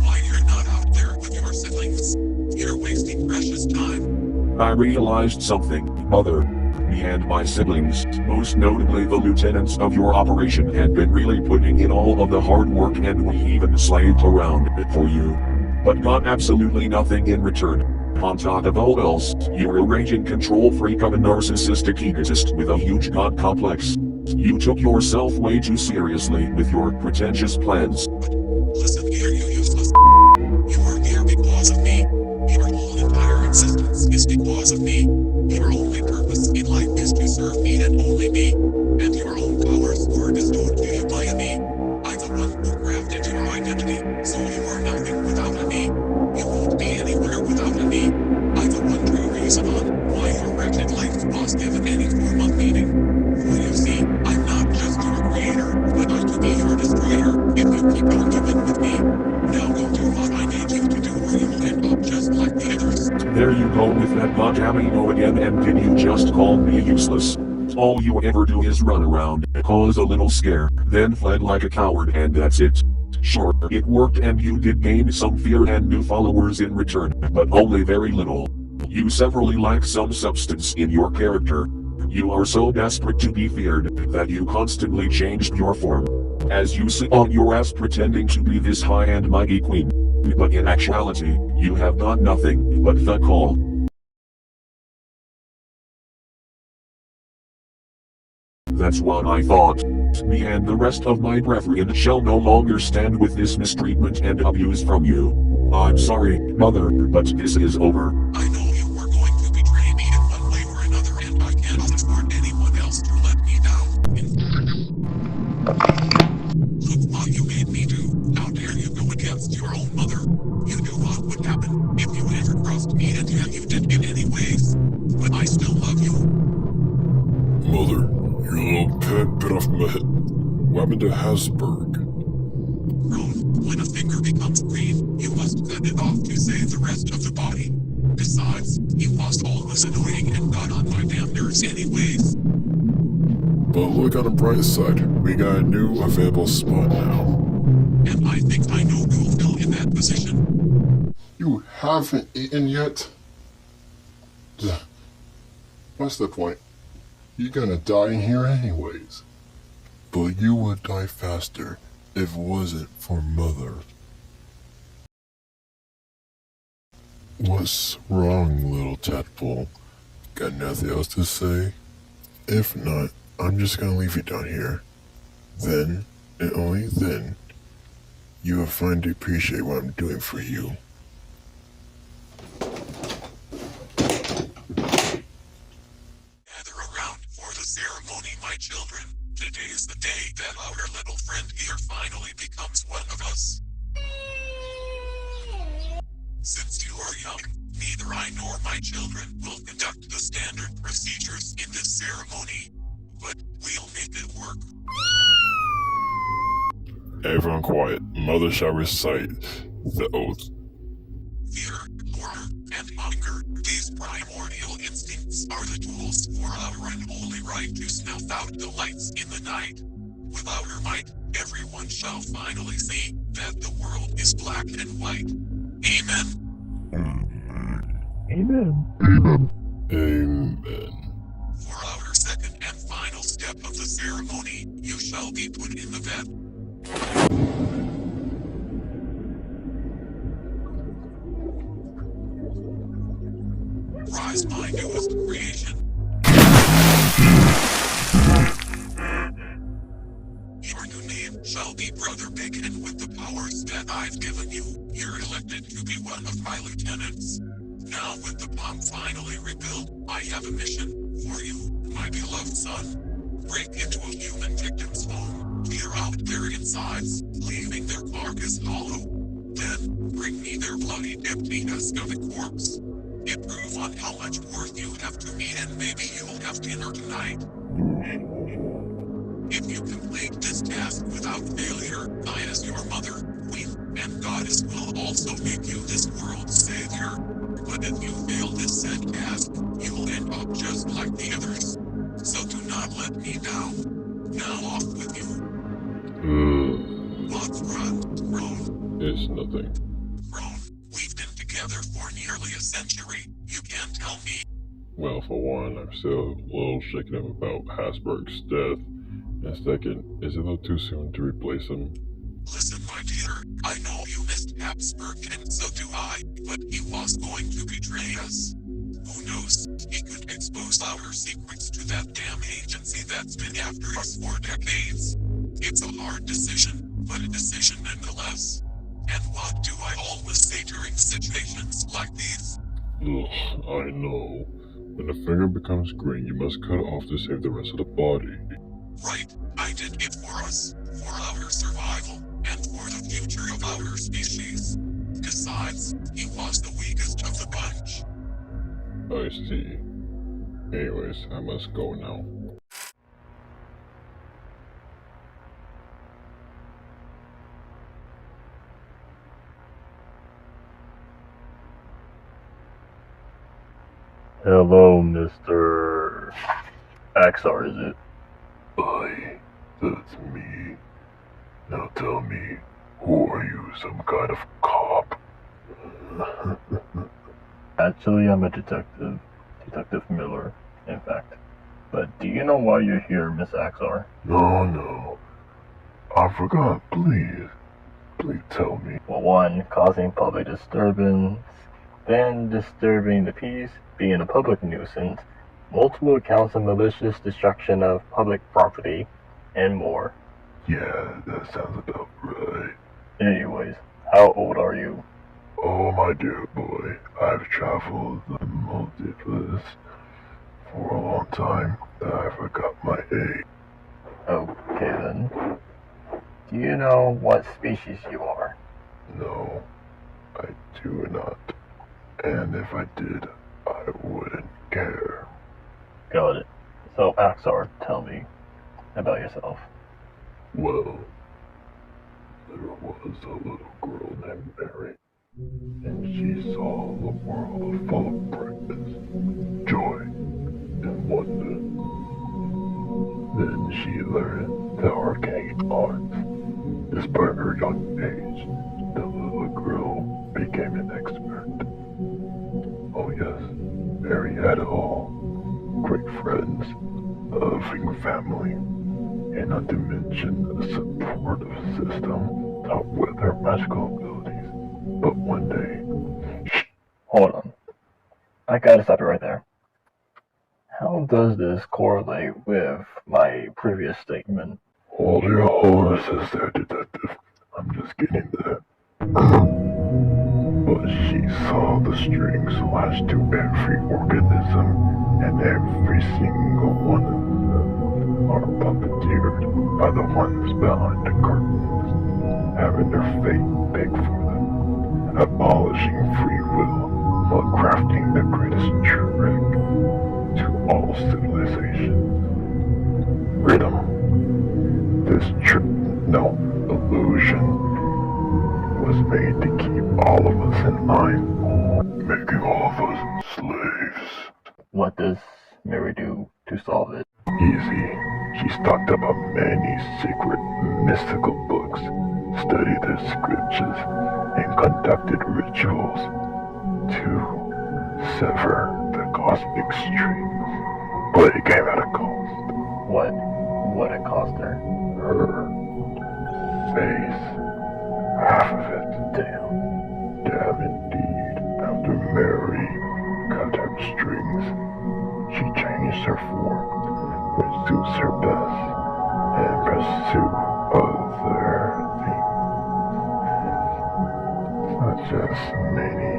Why you're not out there with your siblings? You're wasting precious time. I realized something, Mother. Me and my siblings, most notably the lieutenants of your operation, had been really putting in all of the hard work, and we even slaved around for you. But got absolutely nothing in return. On top of all else, you're a raging control freak of a narcissistic egotist with a huge god complex. You took yourself way too seriously with your pretentious plans. Listen here, you useless. You are here because of me. Your whole entire existence is because of me. Your only purpose in life is to serve me and only me. And your own powers were bestowed to you by me. I'm the one who crafted your identity, so you are nothing without me. You won't be anywhere without me. I'm the one true reason on why your wretched life was given any form of meaning. For you see, I'm not just your creator, but I'm to be your destroyer if you keep arguing with me. Now go do what I need you to do, or you will end up just like the others. There you go with that goddamn ego again, and did you just call me useless? All you ever do is run around, cause a little scare, then fled like a coward, and that's it. Sure, it worked and you did gain some fear and new followers in return, but only very little. You severely lack some substance in your character. You are so desperate to be feared that you constantly changed your form. As you sit on your ass pretending to be this high and mighty queen. But in actuality, you have got nothing but fuck all. That's what I thought. Me and the rest of my brethren shall no longer stand with this mistreatment and abuse from you. I'm sorry, Mother, but this is over. I know you were going to betray me in one way or another, and I cannot afford anyone else to let me down. Look what you made me do. How dare you go against your own mother? You knew what would happen if you ever crossed me, and yet you did in any ways. But I still love you. Mother, your little pet bit off my head. What happened to Habsburg? Grown, when a finger becomes green, you must cut it off to save the rest of the body. Besides, he was always annoying and got on my damn nerves anyways. But look on the bright side, we got a new available spot now. And I think I know who'll fill in that position. You haven't eaten yet? What's the point? You're gonna die in here anyways. But you would die faster if it wasn't for Mother. What's wrong, little tadpole? Got nothing else to say? If not, I'm just gonna leave you down here. Then, and only then, you will find to appreciate what I'm doing for you. Gather around for the ceremony, my children. Today is the day that our little friend here finally becomes one of us. Since you are young, neither I nor my children will conduct the standard procedures in this ceremony. But we'll make it work. Everyone quiet. Mother shall recite the oath. Fear, horror, and hunger These primordial instincts are the tools for our unholy right to snuff out the lights in the night. With our might, everyone shall finally see that the world is black and white. Amen. Amen. Amen. For our second and final step of the ceremony, you shall be put in the vat. Rise, my newest creation. Your new name shall be Brother Big, and with the powers that I've given you, you're elected to be one of my lieutenants. Now with the bomb finally rebuilt, I have a mission for you, my beloved son. Break into a human victim's home, clear out their insides, leaving their carcass hollow. Then, bring me their bloody empty husk of a corpse. Improve on how much worth you have to me, and maybe you'll have dinner tonight. If you complete this task without failure, I as your mother, queen, and goddess will also make you this world's savior. But if you fail this said task, you'll end up just like the others. So do not let me down. Now off with you. What's wrong, Crone? It's nothing. Crone, we've been together for nearly a century. You can't tell me. Well, for one, I'm still a little shaken up about Hasberg's death. And second, is it a little too soon to replace him? Listen, my dear, I know you missed Habsburg, and so do I, but he was going to betray us. Who knows, he could expose our secrets to that damn agency that's been after us for decades. It's a hard decision, but a decision nonetheless. And what do I always say during situations like these? Ugh, I know. When the finger becomes green, you must cut it off to save the rest of the body. Right, I did it for us, for our survival, and for the future of our species. Besides, he was the weakest of the bunch. I see. Anyways, I must go now. Hello, Mr. Axar, is it? Aye, that's me. Now tell me, who are you, some kind of cop? Actually, I'm a detective. Detective Miller, in fact. But do you know why you're here, Miss Axar? No. I forgot, please. Please tell me. Well, one, causing public disturbance, then disturbing the peace, being a public nuisance, multiple counts of malicious destruction of public property, and more. Yeah, that sounds about right. Anyways, how old are you? Oh, my dear boy, I've traveled the multiverse for a long time. I forgot my age. Okay then. Do you know what species you are? No, I do not. And if I did, I wouldn't care. Got it. So, Axar, tell me about yourself. Well, there was a little girl named Mary, and she saw the world full of brightness, joy, and wonder. Then she learned the arcane arts. Despite her young age, the little girl became an expert. Oh yes, Mary had it all. Great friends, a loving family, and not to mention a supportive system that with her magical abilities. But one day... Hold on. I gotta stop you right there. How does this correlate with my previous statement? Hold your horses there, detective. I'm just getting there. But she saw the strings lashed to every organism, and every single one of them are puppeteered by the ones behind the curtains, having their fate picked for them, abolishing free will while crafting the greatest trick to all civilization. Rhythm. This illusion was made to keep all of us in line. making all of us slaves. What does Mary do to solve it? Easy. She stocked up on many secret, mystical books, studied their scriptures, and conducted rituals to sever the cosmic strings. But it came at a cost. What it cost her? Her face. Half of it. Damn indeed. After Mary cut her strings, she changed her form, pursues her best, and pursue other things, such as many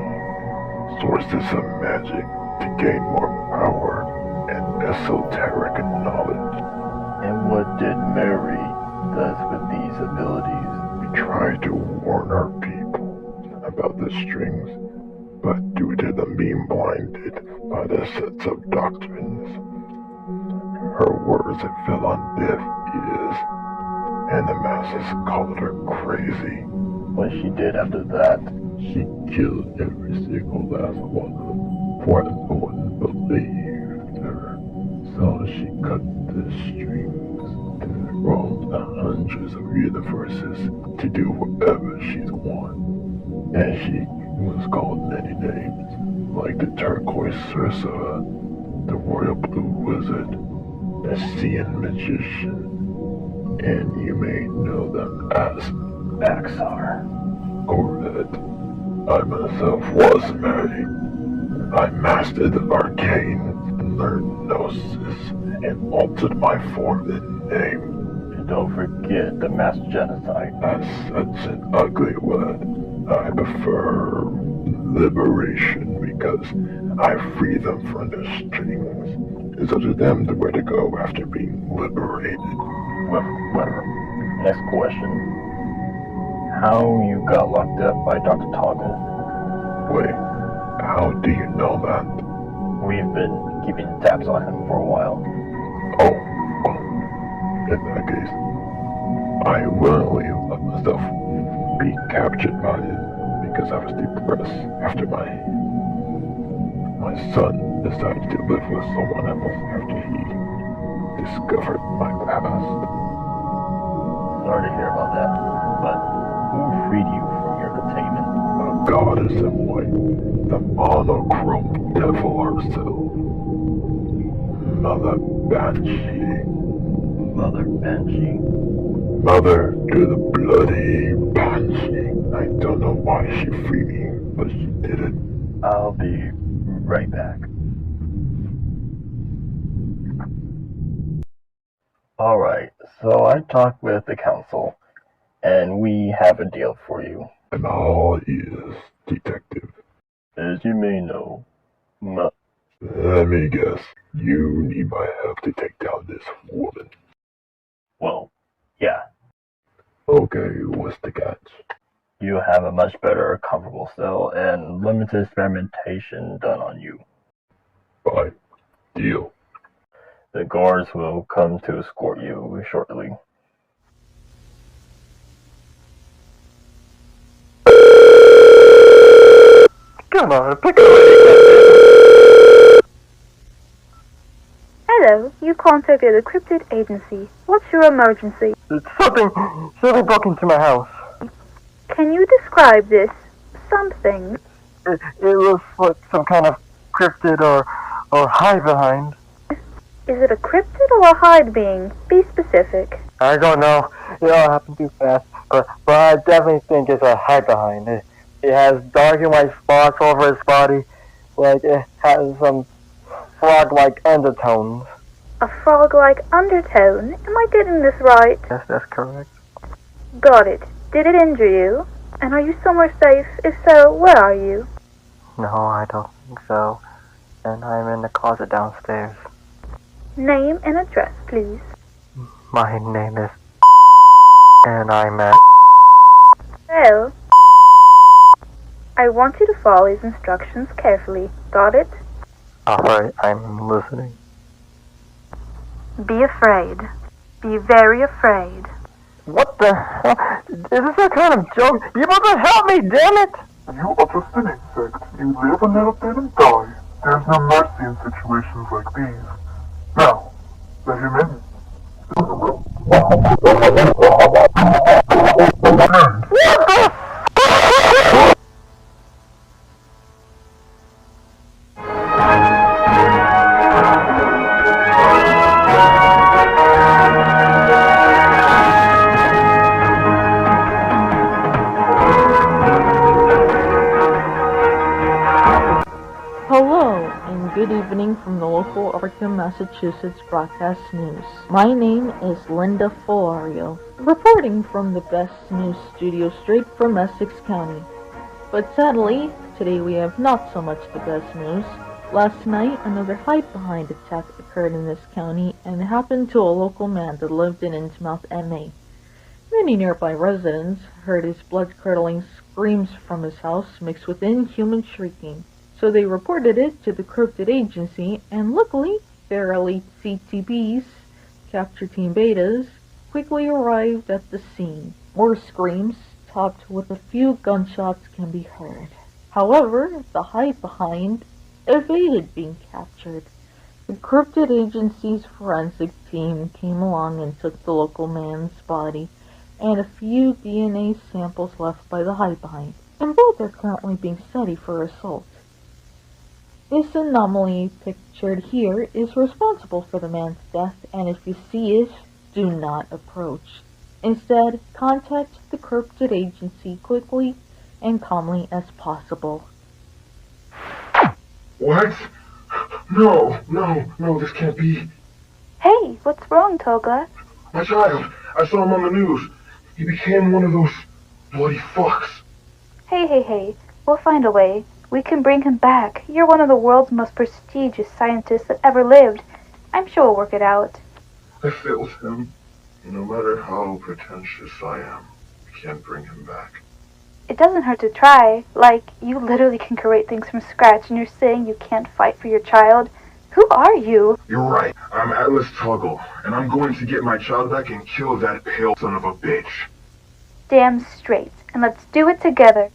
sources of magic to gain more power and esoteric knowledge. And what did Mary does with these abilities? We try to warn our people about the strings, but due to them being blinded by the sets of doctrines, her words fell on deaf ears, and the masses called her crazy. What she did after that? She killed every single last one of them, for no one believed her. So she cut the strings to roam the hundreds of universes to do whatever she wanted. And she was called many names, like the turquoise sorcerer, the royal blue wizard, the seeing magician, and you may know them as Axar. Correct. I myself was Mary. I mastered the arcane, learned gnosis, and altered my form and name. And don't forget the mass genocide. That's such an ugly word. I prefer liberation because I free them from their strings. It's up to them to where to go after being liberated. Whatever. Next question. How you got locked up by Dr. Toggle? Wait, how do you know that? We've been keeping tabs on him for a while. Oh, well, in that case, I willingly let myself be captured by him because I was depressed after my son decided to live with someone else after he discovered my past. Sorry to hear about that, but who freed you from your containment? A goddess in white, the monochrome devil herself. Mother Banshee. Mother Banshee? Mother to the bloody Banshee. I don't know why she freed me, but she did it. I'll be right back. Alright, so I talked with the council, and we have a deal for you. I'm all ears, detective. As you may know, let me guess. You need my help to take down this woman. Well, yeah. Okay, what's the catch? You have a much better, comfortable cell and limited experimentation done on you. Fine. Deal. The guards will come to escort you shortly. Come on, pick a lady. Hello, you contacted the cryptid agency. What's your emergency? Something broke into my house. Can you describe this something? It looks like some kind of cryptid or hide behind. Is it a cryptid or a hide being? Be specific. I don't know. It all happened too fast. But I definitely think it's a hide behind. It has dark and white spots over its body. Like it has some frog-like undertones. A frog-like undertone? Am I getting this right? Yes, that's correct. Got it. Did it injure you? And are you somewhere safe? If so, where are you? No, I don't think so. And I'm in the closet downstairs. Name and address, please. My name is... and I'm at... Well, I want you to follow these instructions carefully. Got it? Alright, I'm listening. Be afraid. Be very afraid. What the hell? Is this a kind of joke? You must help me, damn it! You are just an insect. You live a little bit and die. There's no mercy in situations like these. Now, let him in. Hello, and good evening from the local Arkham, Massachusetts broadcast news. My name is Linda Folario, reporting from the best news studio straight from Essex County. But sadly, today we have not so much the best news. Last night, another hide-behind attack occurred in this county and happened to a local man that lived in Innsmouth, MA. Many nearby residents heard his blood-curdling screams from his house mixed with inhuman shrieking. So they reported it to the cryptid agency, and luckily, their elite CTBs, Capture Team Betas, quickly arrived at the scene. More screams, topped with a few gunshots, can be heard. However, the hide-behind evaded being captured. The cryptid agency's forensic team came along and took the local man's body and a few DNA samples left by the hide-behind, and both are currently being studied for assault. This anomaly pictured here is responsible for the man's death, and if you see it, do not approach. Instead, contact the cryptid agency quickly and calmly as possible. What? No, this can't be. Hey, what's wrong, Toga? My child, I saw him on the news. He became one of those bloody fucks. Hey, we'll find a way. We can bring him back. You're one of the world's most prestigious scientists that ever lived. I'm sure we'll work it out. I failed him. No matter how pretentious I am, I can't bring him back. It doesn't hurt to try. Like, you literally can create things from scratch, and you're saying you can't fight for your child? Who are you? You're right. I'm Atlas Toggle, and I'm going to get my child back and kill that pale son of a bitch. Damn straight. And let's do it together.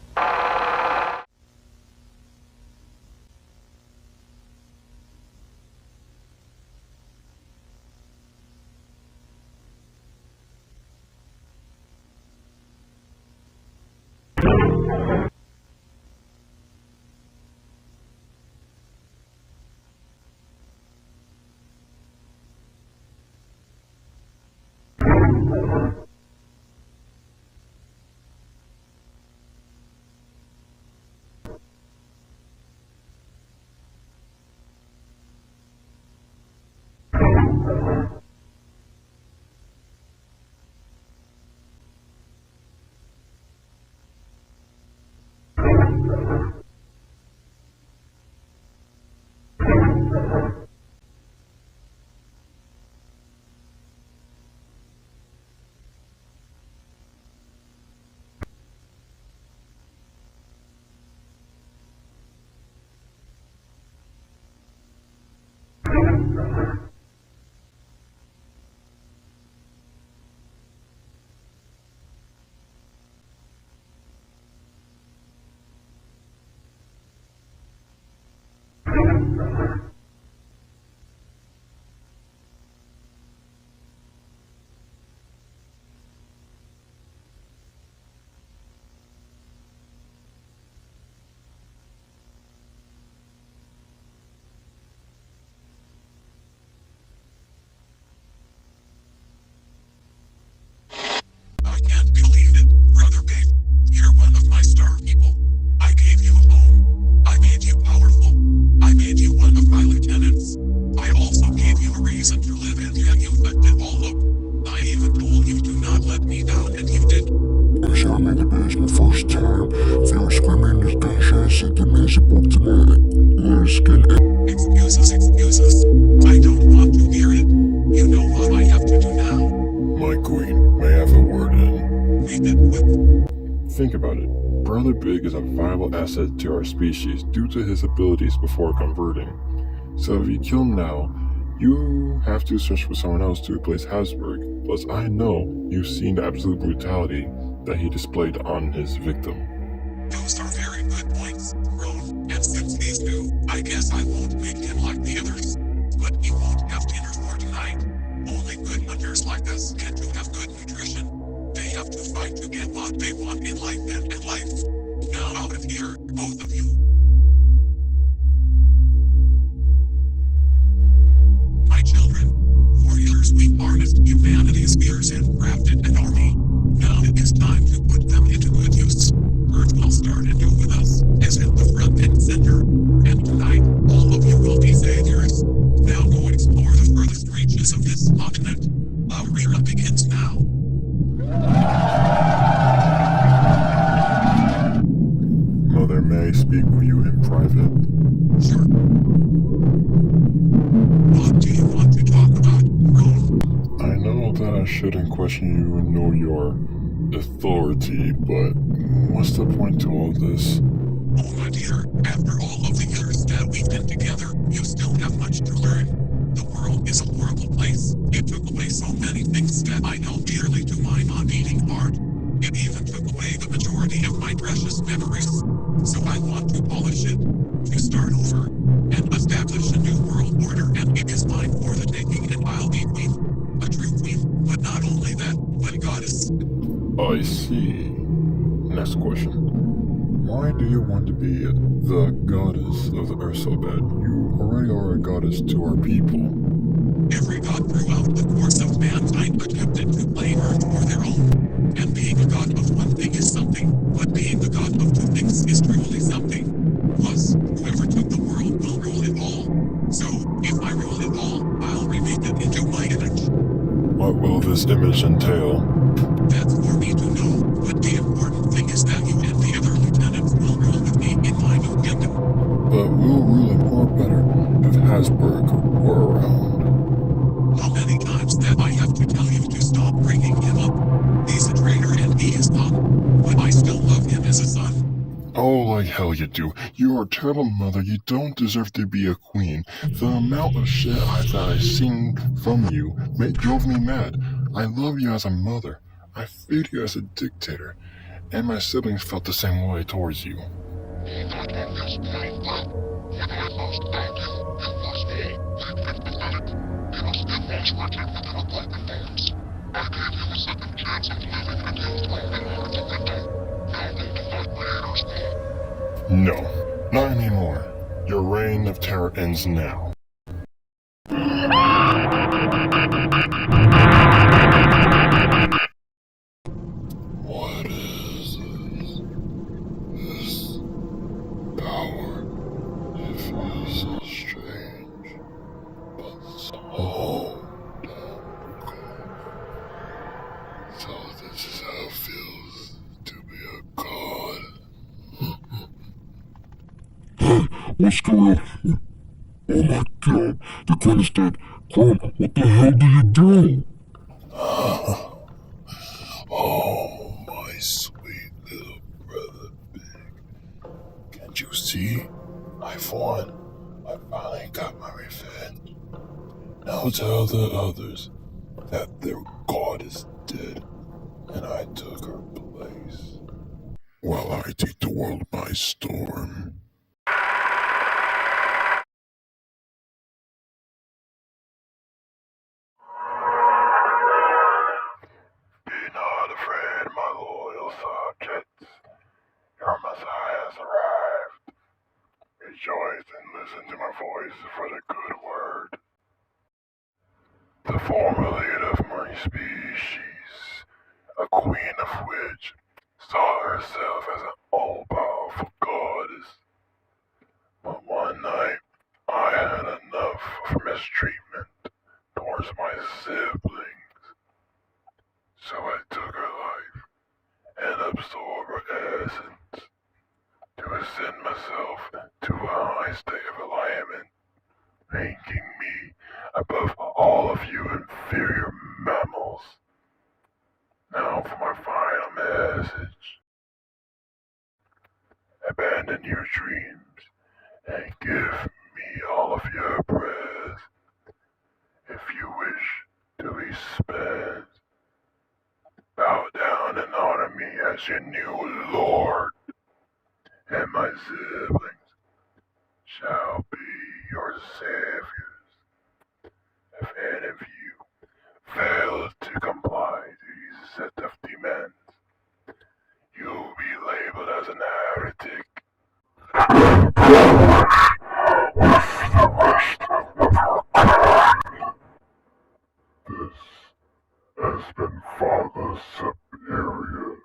I can't believe it, Brother Big. You're one of my star people. I gave you a home. I made you powerful. I made you one of my lieutenants. I also gave you a reason to live, and yet you fucked it all up. I even told you to not let me down, and you did. I saw him in the basement first time. They were screaming this dash. I said the music book tonight. Let's get it. Excuses. I don't want to hear it. You know what I have to do now. My queen, may I have a word in? Leave it with. Think about it. Brother Big is a viable asset to our species due to his abilities before converting. So if you kill him now, you have to search for someone else to replace Habsburg. Plus I know you've seen the absolute brutality that he displayed on his victim. Those are very good points, Roan. And since these two, I guess I won't make him like the others. But he won't have dinner for tonight. Only good hunters like us get to have good nutrition. They have to fight to get what they want in life and in life. Now out of here, both of you. My children, for years we've harnessed humanity's fears and crafted an army. Now it is time to put them into good use. Earth will start anew with us, as in the front and center. And tonight, all of you will be saviors. Now go explore the furthest reaches of this continent. Our era begins now. Mother, may I speak with you in private? Sure. What do you want to talk about, Roan? I know that I shouldn't question you and know your authority, but what's the point to all this? Oh my dear, after all of the years that we've been together, you still have much to learn. The world is a horrible place. It took away so many things that I held dearly to my non-beating heart. It even took away the majority of my precious memories. So I want to polish it, to start over, and establish a new world order, and it is mine for the taking, and I'll be queen. A true queen, but not only that, but goddess. I see. Next question. Why do you want to be the goddess of the earth so bad? You already are a goddess to our people. Every god throughout the course of mankind attempted to claim Earth for their own. And being a god of one thing is something, but being the god of two things is truly something. Plus, whoever took the world will rule it all. So, if I rule it all, I'll remake it into my image. What will this image entail? That's for me to know, but the important thing is that you and the other lieutenants will rule with me in my new kingdom. But we'll rule it more better if Hasbrook were around. How many times that I have to tell you to stop bringing him up? He's a traitor and he is not. But I still love him as a son. Oh, like hell you do. You are a terrible mother. You don't deserve to be a queen. The amount of shit that I've seen from you drove me mad. I love you as a mother. I feared you as a dictator. And my siblings felt the same way towards you. No, not anymore. Your reign of terror ends now. What is this? This power. It feels so strange, but so damn cool. So this is how it feels to be a god. What's going on? Oh my god, the gun is dead. Chrome, what the hell do you do? Oh, my sweet little brother Big. Can't you see? I've won. I finally got my revenge. Now tell the others that their god is dead, and I took her place. While I take the world by storm. Be not afraid, my loyal subjects. Your Messiah has arrived. Rejoice and listen to my voice for the good word. The former leader of my species, a queen of which saw herself as an all-powerful goddess. But one night, I had enough of mistreatment towards my siblings. So I took her life and absorbed her essence to ascend myself to a high state of alignment, ranking me above all of you inferior mammals. Now for my final message. Abandon your dreams and give me all of your prayers. If you wish to be spared, bow down and honor me as your new lord. and my siblings shall be your saviors. If any of you fail to comply to these set of demands, you'll be labeled as an heretic. This has been Father Superior.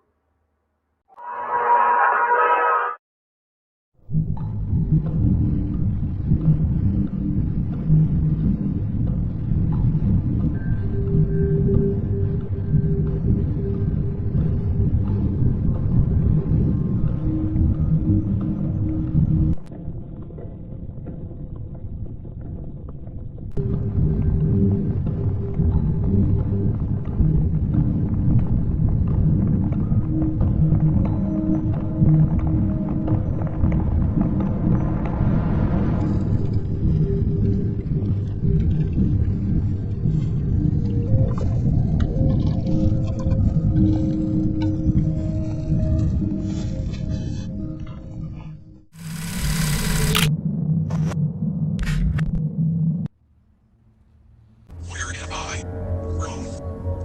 Where am I? Rome?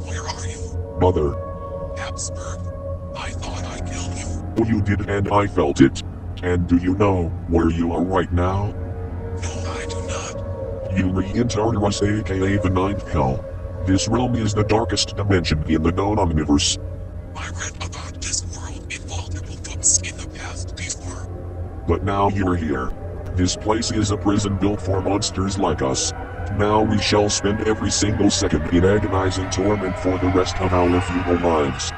Where are you? Mother. Habsburg. I thought I killed you. Oh, you did, and I felt it. And do you know where you are right now? No, I do not. You re-entered us, aka the Ninth Hell. This realm is the darkest dimension in the known omniverse. I read about this world in multiple books in the past before. But now you're here. This place is a prison built for monsters like us. Now we shall spend every single second in agonizing torment for the rest of our futile lives.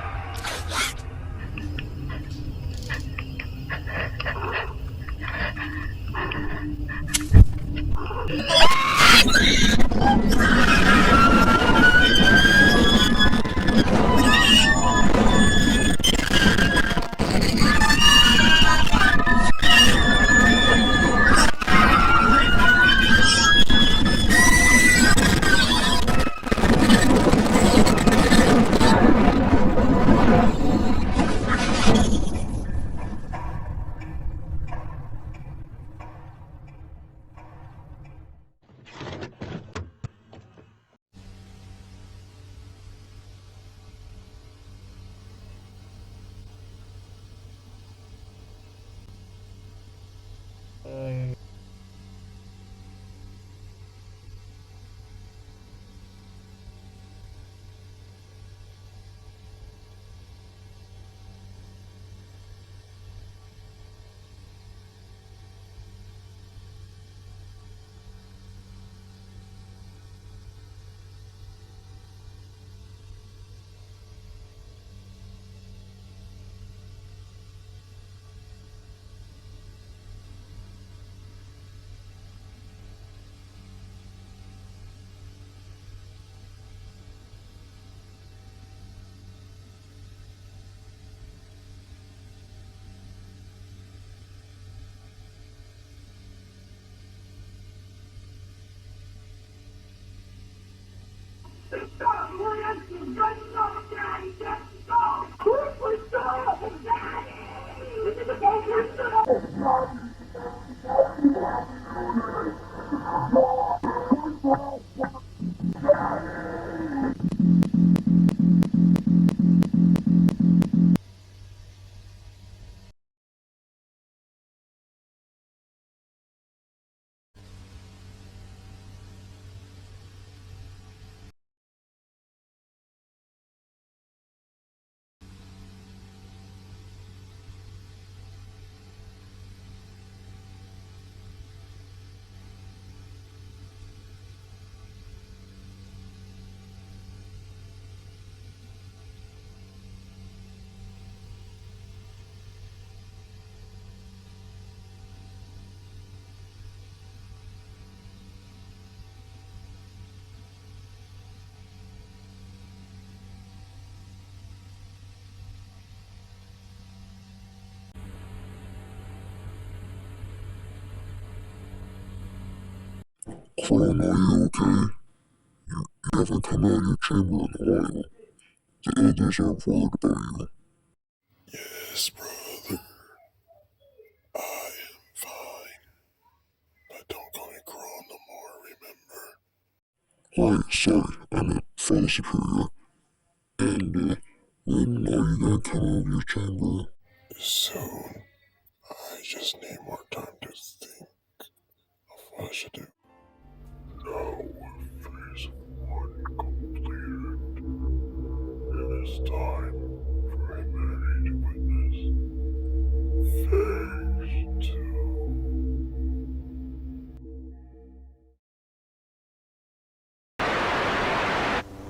Clone, are you okay? You haven't come out of your chamber in a while. The elders are worried about you. Yes, brother. sorry, I meant Father Superior. And, when are you gonna come out of your chamber? Soon. I just need more time to think of what I should do. Now, with phase 1 completed, it is time for humanity to witness phase 2.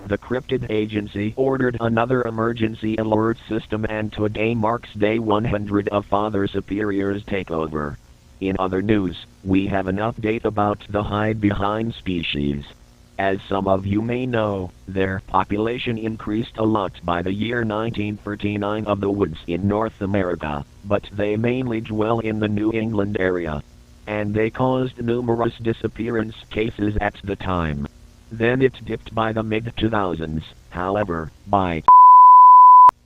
The cryptid agency ordered another emergency alert system, and today marks day 100 of Father Superior's takeover. In other news, we have an update about the hide-behind species. As some of you may know, their population increased a lot by the year 1939 of the woods in North America, but they mainly dwell in the New England area. And they caused numerous disappearance cases at the time. Then it dipped by the mid-2000s, however, by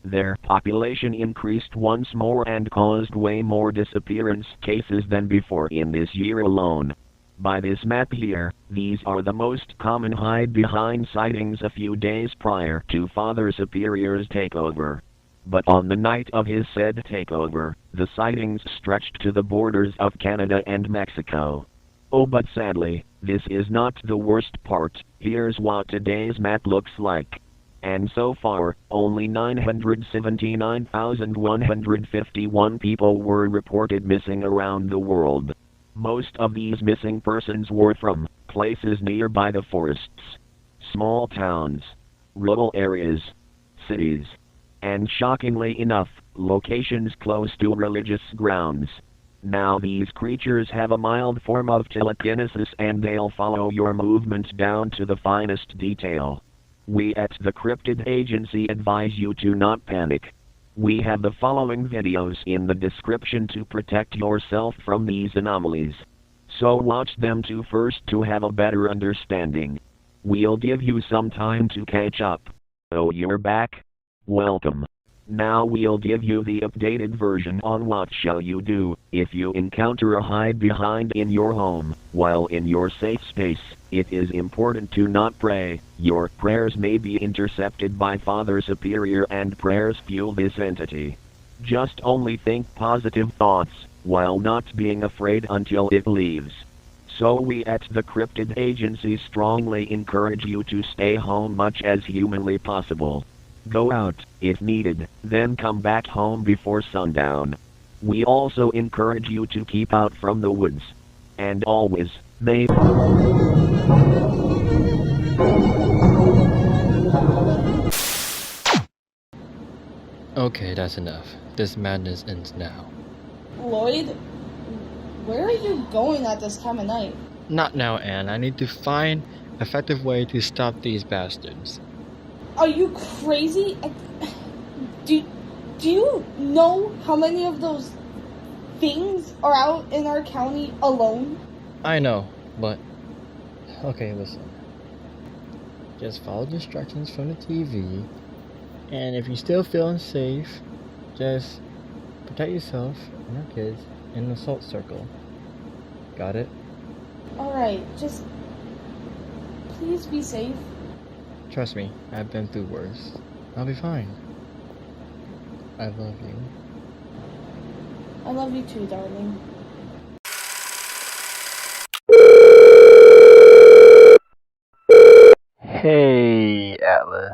their population increased once more and caused way more disappearance cases than before in this year alone. By this map here, these are the most common hide-behind sightings a few days prior to Father Superior's takeover. But on the night of his said takeover, the sightings stretched to the borders of Canada and Mexico. Oh, but sadly, this is not the worst part. Here's what today's map looks like. And so far, only 979,151 people were reported missing around the world. Most of these missing persons were from places nearby the forests, small towns, rural areas, cities, and shockingly enough, locations close to religious grounds. Now these creatures have a mild form of telekinesis, and they'll follow your movement down to the finest detail. We at the Cryptid Agency advise you to not panic. We have the following videos in the description to protect yourself from these anomalies. So watch them to first to have a better understanding. We'll give you some time to catch up. Oh, you're back? Welcome. Now we'll give you the updated version on what shall you do if you encounter a hide-behind in your home. While in your safe space, it is important to not pray. Your prayers may be intercepted by Father Superior, and prayers fuel this entity. Just only think positive thoughts, while not being afraid until it leaves. So we at the Cryptid Agency strongly encourage you to stay home much as humanly possible. Go out, if needed, then come back home before sundown. We also encourage you to keep out from the woods. And always, may... Okay, that's enough. This madness ends now. Lloyd, where are you going at this time of night? Not now, Anne. I need to find an effective way to stop these bastards. Are you crazy? Do you know how many of those things are out in our county alone? I know, but... Okay, listen. Just follow the instructions from the TV, and if you're still feeling safe, just protect yourself and your kids in the assault circle. Got it? Alright, just... please be safe. Trust me, I've been through worse. I'll be fine. I love you. I love you too, darling. Hey, Atlas.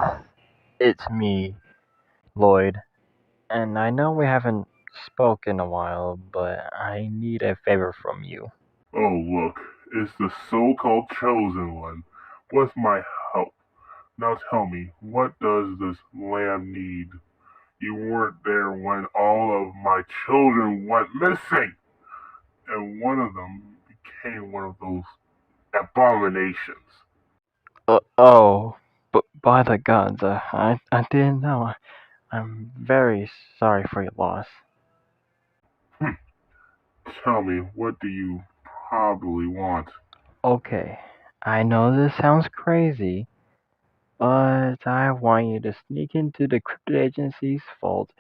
It's me, Lloyd. And I know we haven't spoken in a while, but I need a favor from you. Oh, look, it's the so-called chosen one. What's my help? Now tell me, what does this lamb need? You weren't there when all of my children went missing, and one of them became one of those abominations. But by the gods, I didn't know. I'm very sorry for your loss. Tell me, what do you probably want? Okay, I know this sounds crazy, but I want you to sneak into the cryptid agency's vault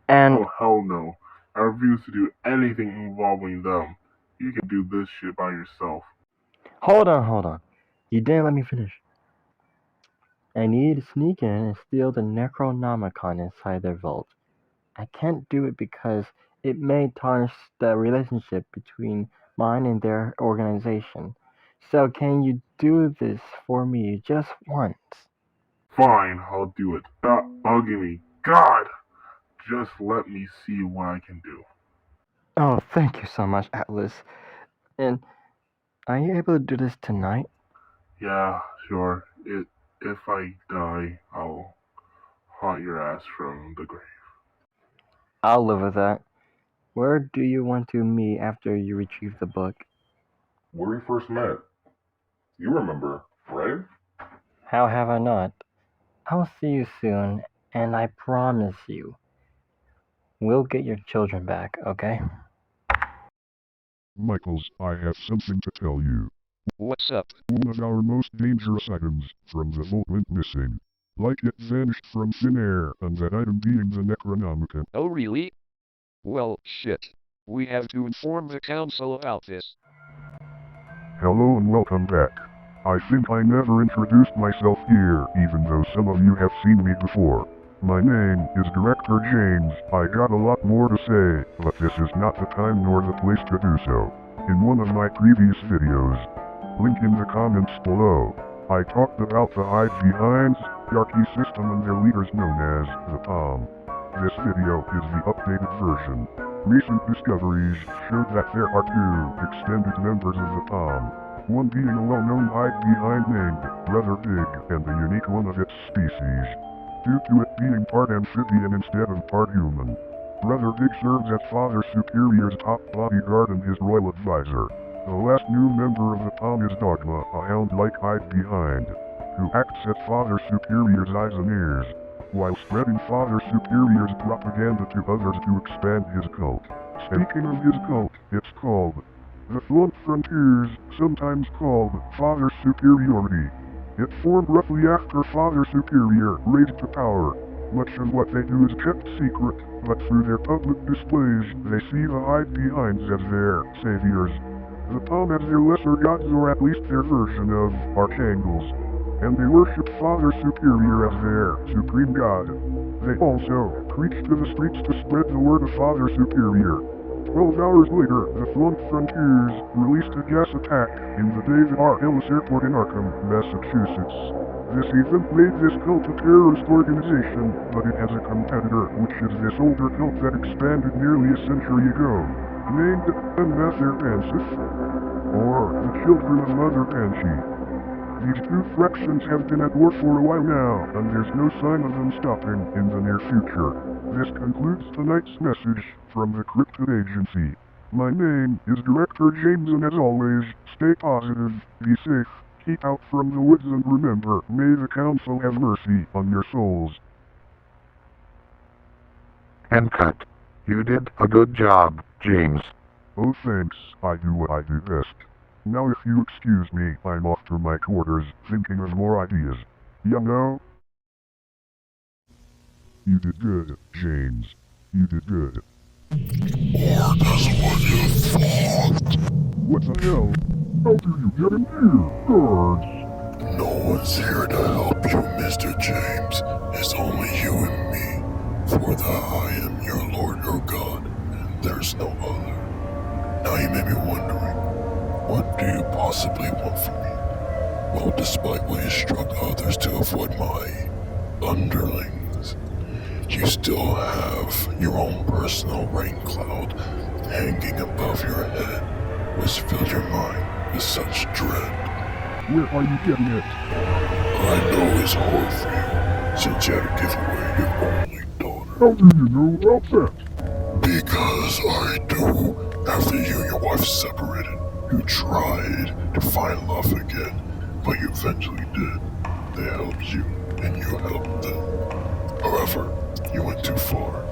and... Oh, hell no. I refuse to do anything involving them. You can do this shit by yourself. Hold on. You didn't let me finish. I need to sneak in and steal the Necronomicon inside their vault. I can't do it because it may tarnish the relationship between mine and their organization. So can you do this for me just once? Fine, I'll do it. Stop bugging me. God! Just let me see what I can do. Oh, thank you so much, Atlas. And are you able to do this tonight? Yeah, sure. If I die, I'll haunt your ass from the grave. I'll live with that. Where do you want to meet after you retrieve the book? Where we first met. You remember, right? How have I not? I'll see you soon, and I promise you, we'll get your children back, okay? Michaels, I have something to tell you. What's up? One of our most dangerous items from the vault went missing. Like it vanished from thin air, and that item being the Necronomicon. Oh really? Well, shit. We have to inform the council about this. Hello and welcome back. I think I never introduced myself here, even though some of you have seen me before. My name is Director James. I got a lot more to say, but this is not the time nor the place to do so. In one of my previous videos, link in the comments below, I talked about the hide behinds, hierarchy system and their leaders known as the Palm. This video is the updated version. Recent discoveries showed that there are two extended members of the Palm, one being a well-known hide-behind named Brother Big and the unique one of its species, due to it being part amphibian instead of part human. Brother Big serves as Father Superior's top bodyguard and his royal advisor. The last new member of the Palm is Dogma, a hound-like hide-behind, who acts as Father Superior's eyes and ears, while spreading Father Superior's propaganda to others to expand his cult. Speaking of his cult, it's called the Flaunt Frontiers, sometimes called Father Superiority. It formed roughly after Father Superior raised to power. Much of what they do is kept secret, but through their public displays, they see the hide-behinds as their saviors. The Palm as their lesser gods, or at least their version of archangels, and they worship Father Superior as their supreme god. They also preach to the streets to spread the word of Father Superior. 12 hours later, the Flaunt Frontiers released a gas attack in the David R. Ellis Airport in Arkham, Massachusetts. This event made this cult a terrorist organization, but it has a competitor, which is this older cult that expanded nearly a century ago, named Mother Ansif, or the Children of Mother Banshee. These two fractions have been at war for a while now, and there's no sign of them stopping in the near future. This concludes tonight's message from the Cryptid Agency. My name is Director James, and as always, stay positive, be safe, keep out from the woods, and remember, may the Council have mercy on your souls. And cut. You did a good job, James. Oh thanks, I do what I do best. Now if you excuse me, I'm off to my quarters, thinking of more ideas. You know? You did good, James. You did good. Or does what you thought. What the hell? How do you get in here, guards? No one's here to help you, Mr. James. It's only you and me. For I am your Lord, your God, and there's no other. Now you may be wondering, what do you possibly want from me? Well, despite what you instruct others to avoid my underlings, you still have your own personal rain cloud hanging above your head, which fills your mind with such dread. Where are you getting it? I know it's hard for you, since you had to give away your only daughter. How do you know about that? Because I do. After you and your wife separated, you tried to find love again, but you eventually did. They helped you, and you helped them. However, you went too far.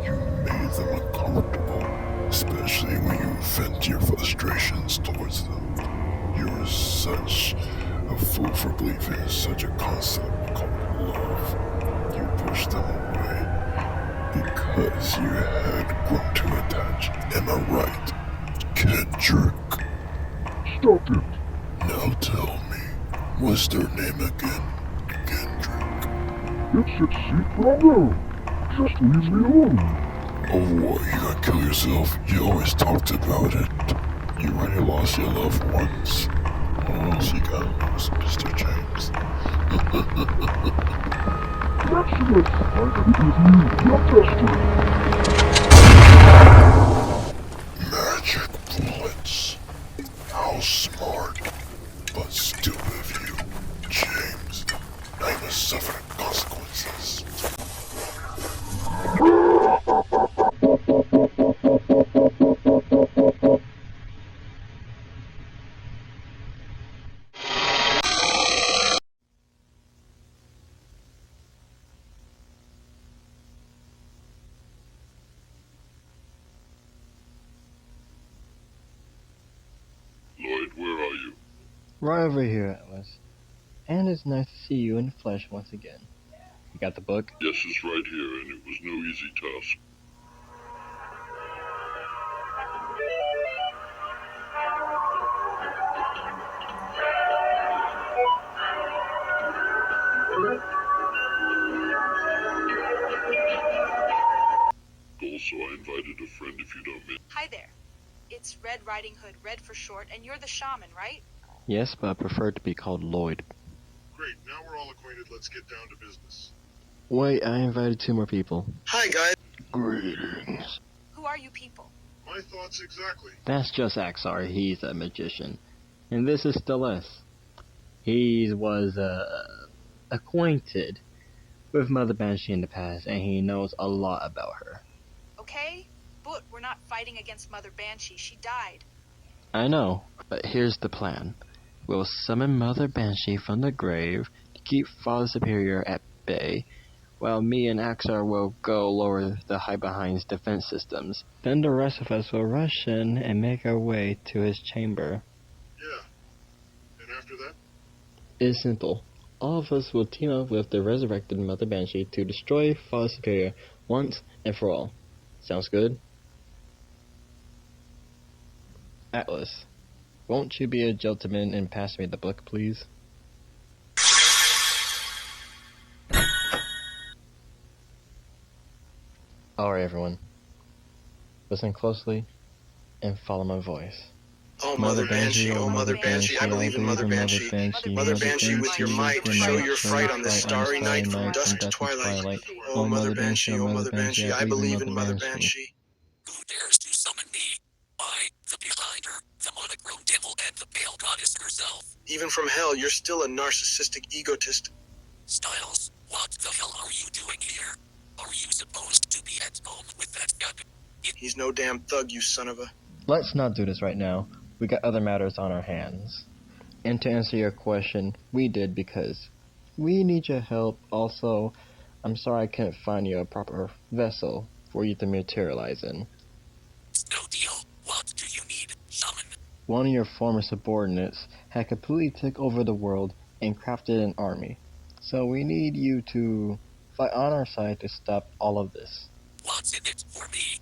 You made them uncomfortable, especially when you vent your frustrations towards them. You're such a fool for believing in such a concept called love. You pushed them away because you had grown too attached. Am I right, Kendrick? Stop it. Now tell me, what's their name again, Kendrick? It's 6 feet from now. Just leave me alone. Oh, what, you gonna kill yourself? You always talked about it. You already lost your loved ones. Oh, so you gotta lose, Mr. James. Excellent. I can give you your tester. Magic bullets. How smart, but stupid of you, James. Now you must suffer the consequences. Lloyd, where are you? Right over here, Atlas. And it's nice to see you in the flesh once again. You got the book? Yes, it's right here, and it was no easy task. Also, I invited a friend if you don't mind. Hi there. It's Red Riding Hood, Red for short, and you're the shaman, right? Yes, but I prefer to be called Lloyd. Great, now we're all acquainted, let's get down to business. Wait, I invited 2 more people. Hi, guys. Greetings. Who are you people? My thoughts exactly. That's just Axar, he's a magician. And this is Steles. He was, acquainted with Mother Banshee in the past, and he knows a lot about her. Okay, but we're not fighting against Mother Banshee. She died. I know, but here's the plan. We'll summon Mother Banshee from the grave to keep Father Superior at bay, while me and Axar will go lower the High-Behind's defense systems. Then the rest of us will rush in and make our way to his chamber. Yeah. And after that? It's simple. All of us will team up with the resurrected Mother Banshee to destroy Father Superior once and for all. Sounds good? Atlas, won't you be a gentleman and pass me the book, please? Alright, everyone. Listen closely and follow my voice. Oh, Mother Banshee, oh, Mother Banshee, I believe in Mother Banshee. Mother Banshee, with your might, show your fright on this starry night from dusk to twilight. Oh, Mother Banshee, oh, Mother Banshee, I believe in Mother Banshee. Who dares to summon me? I, the Behinder, the monochrome devil, and the pale goddess herself. Even from hell, you're still a narcissistic egotist. Styles, what the hell are you doing here? Are you supposed to be at home with that gun? He's no damn thug, you son of a... Let's not do this right now. We got other matters on our hands. And to answer your question, we did because we need your help. Also, I'm sorry I couldn't find you a proper vessel for you to materialize in. No deal. What do you need, shaman? One of your former subordinates had completely taken over the world and crafted an army. So we need you to fight on our side to stop all of this. What's in it for me?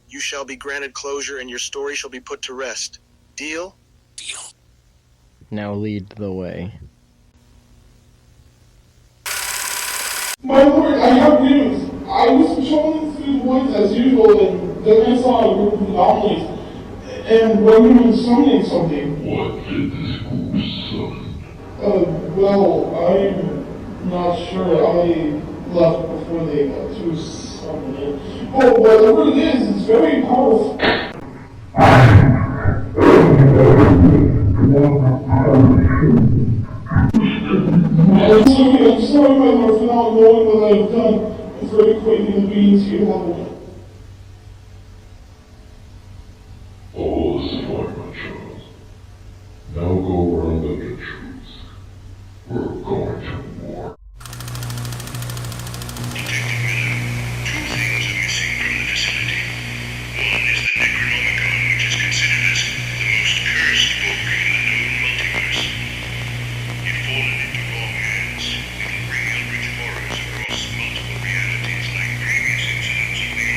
You shall be granted closure and your story shall be put to rest. Deal? Deal. Now lead the way. My lord, I have news. I was patrolling through the woods as usual, and then I saw a group of anomalies, and one was summoning something. What did this group summon? Well, I'm not sure. I left before they got to summon it. Oh, whatever it is, it's very powerful. I'm sorry, my lord, for not knowing what I've done for equating the beings to your level. All is fine, my child. Now go around and get truth. We're going to war. It'll bring eldritch horrors across multiple realities like previous incidents you may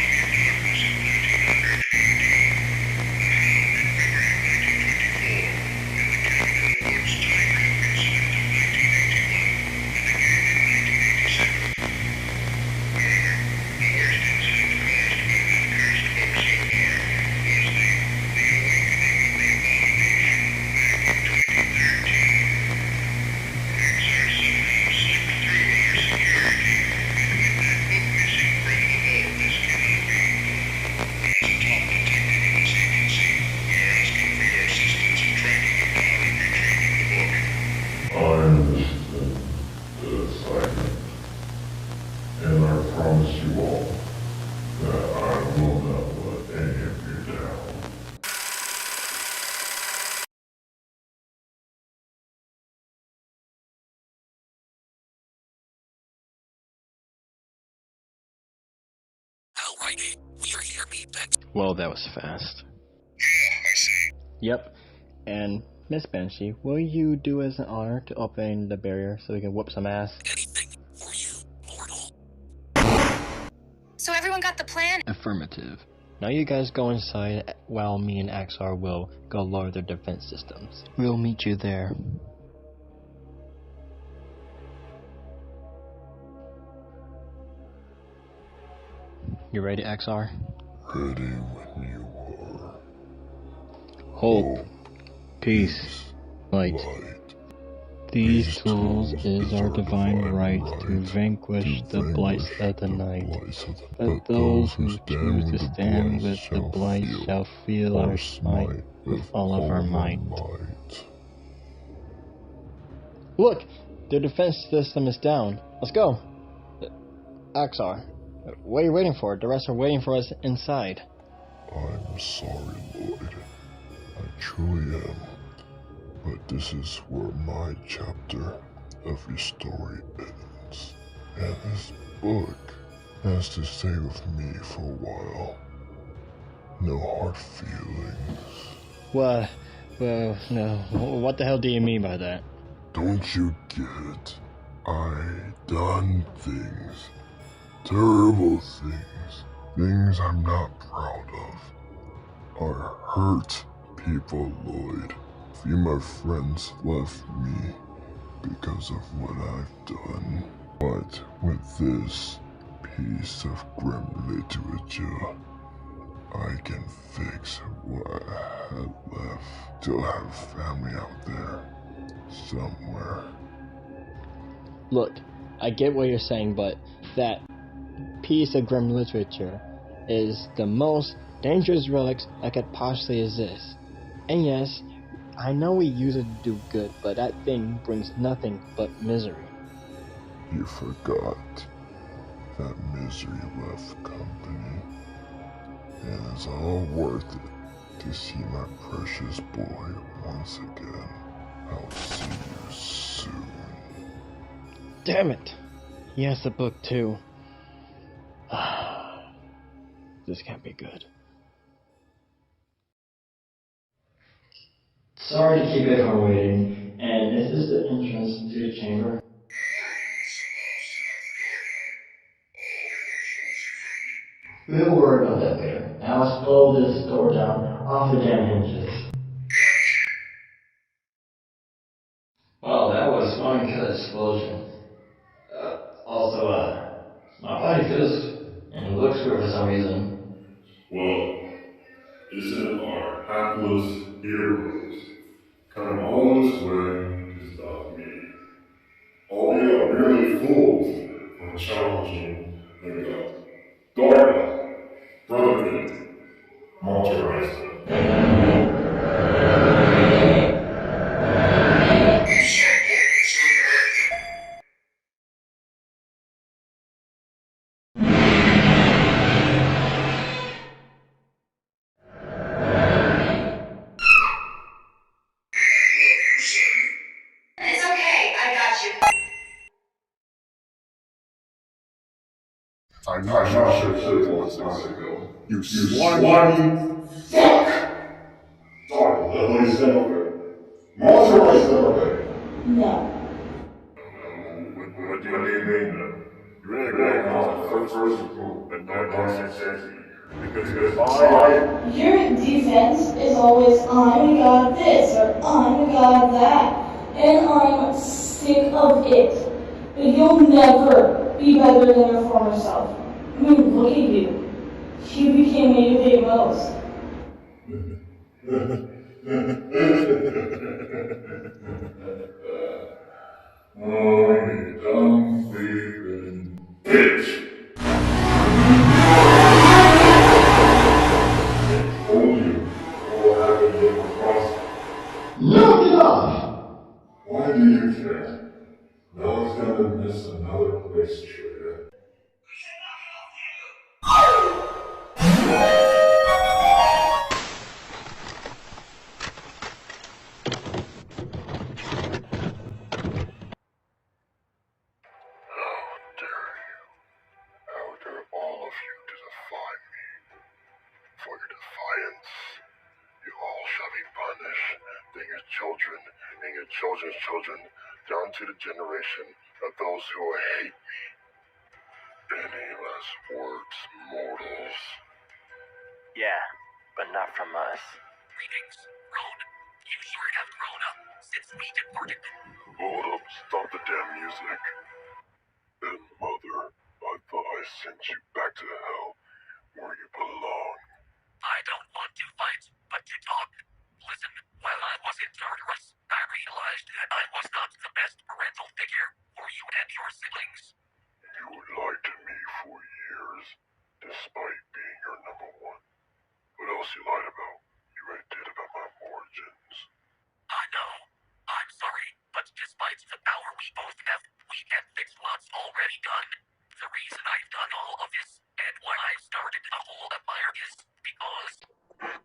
Friday. We're here, meatbags. Well, that was fast. Yeah, I see. Yep. And Miss Banshee, will you do us an honor to open the barrier so we can whoop some ass? Anything for you, mortal. So everyone got the plan? Affirmative. Now you guys go inside while me and Axar will go lower their defense systems. We'll meet you there. You ready, Axar? Ready when you are. Hope, peace, light. These tools is our divine right to vanquish the blights of the night. But those who choose to stand with the blight shall feel our smite with all of our might. Look! Their defense system is down. Let's go! Axar, what are you waiting for? The rest are waiting for us inside. I'm sorry, Lloyd. I truly am. But this is where my chapter of your story ends. And this book has to stay with me for a while. No hard feelings. What? Well, no. What the hell do you mean by that? Don't you get? I done things. Terrible things. Things I'm not proud of. I hurt people, Lloyd. Few of my friends left me because of what I've done. But with this piece of grim literature, I can fix what I had left. Still have family out there, somewhere. Look, I get what you're saying, but that piece of grim literature is the most dangerous relics that could possibly exist. And yes, I know we use it to do good, but that thing brings nothing but misery. You forgot that misery left company, and it's all worth it to see my precious boy once again. I'll see you soon. Damn it! He has the book too. This can't be good. Sorry to keep everyone waiting. And is this the entrance to the chamber? We'll worry about that later. Now let's blow this door down off the damn hinges. Well, that was one good explosion. Also, my body feels and looks weird for some reason. Well, isn't our hapless heroes come all this way to stop me? All we are merely fools for challenging the god. Darla, Brotherhood, Monterey. It's okay, I got you. I shot your kid once ago. You slimy fuck! Darla, the place is over. Monterey's over. No. What do you mean, though? You're really not the first person that nonsense says because Your defense is always, I'm a god this, or I'm a god that, and I'm sick of it. But you'll never be better than your former self. I mean, look at you. You became what you hate most. Oh, you dumb thieving bitch! I told you what will happen to you across. Knock it off! Why do you care? No one's gonna miss another place, Trigger. You all shall be punished, then your children and your children's children, down to the generation of those who will hate me. Any last words, mortals? Yeah, but not from us. Greetings, grown. You sure have grown up since we departed. Hold up, stop the damn music. And Mother, I thought I sent you back to hell, where you belong. I don't want to fight, but to talk. Listen, while I was in Tartarus, I realized that I was not the best parental figure for you and your siblings. You lied to me for years, despite being your number one. What else you lied about? You already did about my origins. I know. I'm sorry, but despite the power we both have, we can't fix what's already done. The reason I've done all of this, and why I started the whole empire is because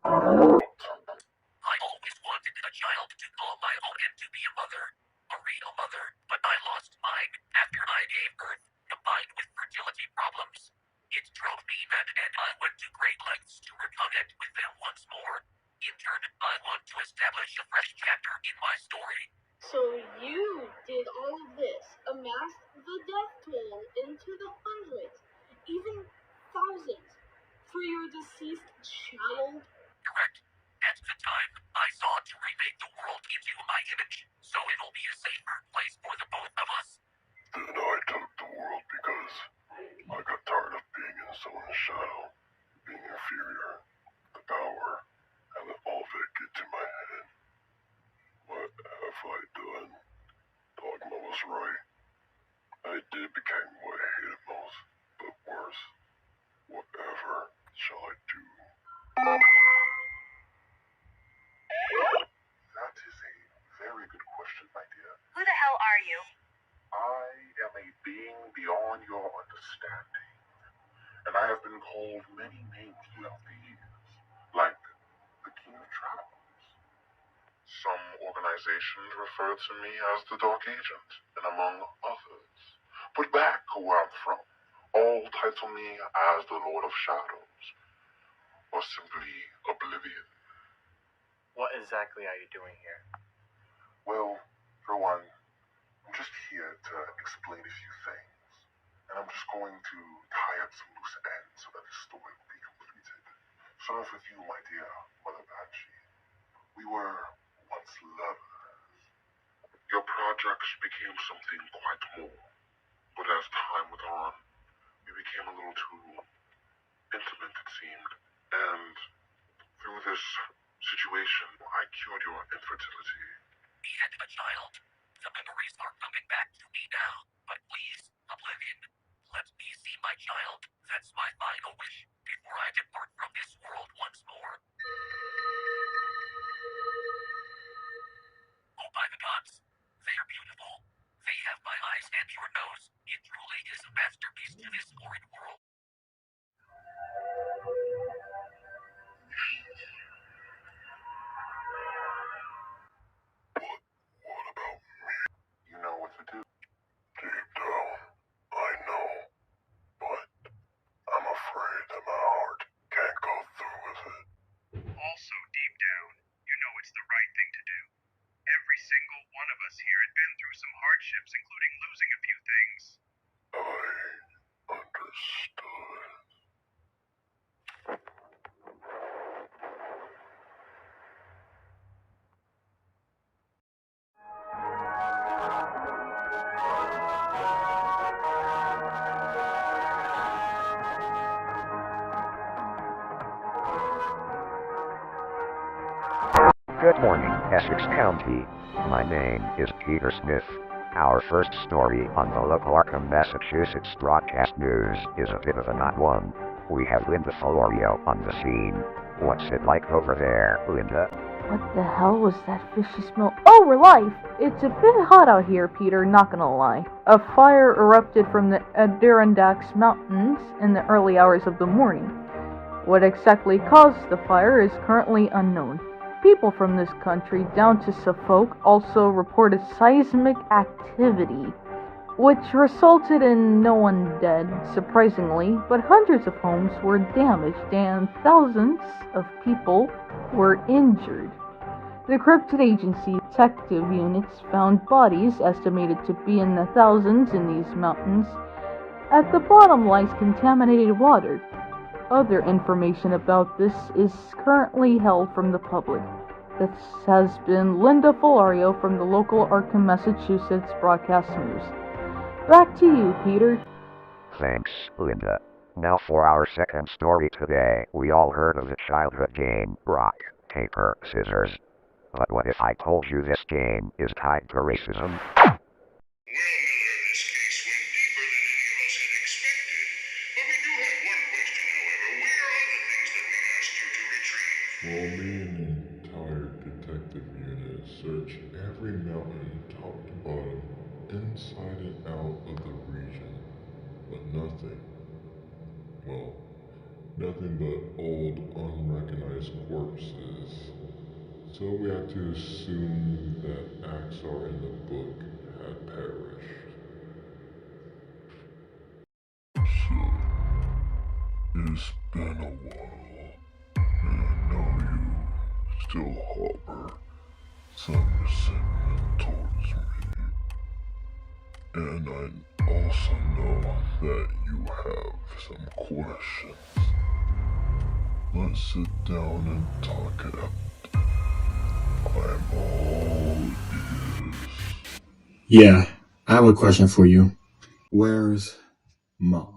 I always wanted a child to call my own and to be a mother. A real mother, but I lost mine after I gave birth, combined with fertility problems. It drove me mad and I went to great lengths to reconnect with them once more. In turn, I want to establish a fresh chapter in my story. So you did all of this, amassed the death toll into the hundreds, even thousands, for your deceased child? Correct. At the time, I sought to remake the world into my image, so it'll be a safer place for the both of us. Then I took the world because I got tired of being in someone's shadow, being inferior, the power, and let all of it get to my head. What have I done? Dogma was right. I did become what I hated most, but worse. Whatever shall I do? That is a very good question, my dear. Who the hell are you? I am a being beyond your understanding, and I have been called many names throughout the years, like the King of Travels. Some organizations refer to me as the Dark Agent, and among others. But back where I'm from, all title me as the Lord of Shadows, or simply Oblivion. What exactly are you doing here? Well, for one, I'm just here to explain a few things, and I'm just going to tie up some loose ends so that the story will be completed. Start off with you, my dear Mother Banshee. We were once lovers. Your projects became something quite more, but as time went on, we became a little too intimate, it seemed, and through this situation, I cured your infertility. We had a child. The memories are coming back to me now, but please, Oblivion, let me see my child. That's my final wish before I depart from this world once more. Oh, by the gods, they are beautiful. They have my eyes and your nose. It truly is a masterpiece to this horrid world. You know what to do. Deep down, I know, but I'm afraid that my heart can't go through with it. Also, deep down, you know it's the right thing to do. Every single one of us here had been through some hardships, including losing a few things. I understood. Good morning, Essex County. My name is Peter Smith. Our first story on the local Arkham, Massachusetts broadcast news is a bit of an odd one. We have Linda Florio on the scene. What's it like over there, Linda? What the hell was that fishy smell? Oh, we're live! It's a bit hot out here, Peter, not gonna lie. A fire erupted from the Adirondacks Mountains in the early hours of the morning. What exactly caused the fire is currently unknown. People from this country down to Suffolk also reported seismic activity. which resulted in no one dead, surprisingly, but hundreds of homes were damaged and thousands of people were injured. The cryptid agency detective units found bodies estimated to be in the thousands in these mountains. At the bottom lies contaminated water. Other information about this is currently held from the public. This has been Linda Folario from the local Arkham, Massachusetts broadcast news. Back to you, Peter. Thanks, Linda. Now for our second story today. We all heard of the childhood game, rock, paper, scissors. But what if I told you this game is tied to racism? While me and the entire detective unit searched every mountain top to bottom, inside and out of the region, but nothing. Well, nothing but old, unrecognized corpses. So we have to assume that Axar in the book had perished. So, it's been a while, and I know you still harbor some resentment towards me. And I also know that you have some questions. Let's sit down and talk it out. I'm all ears. Yeah, I have a question for you. Where's Mom?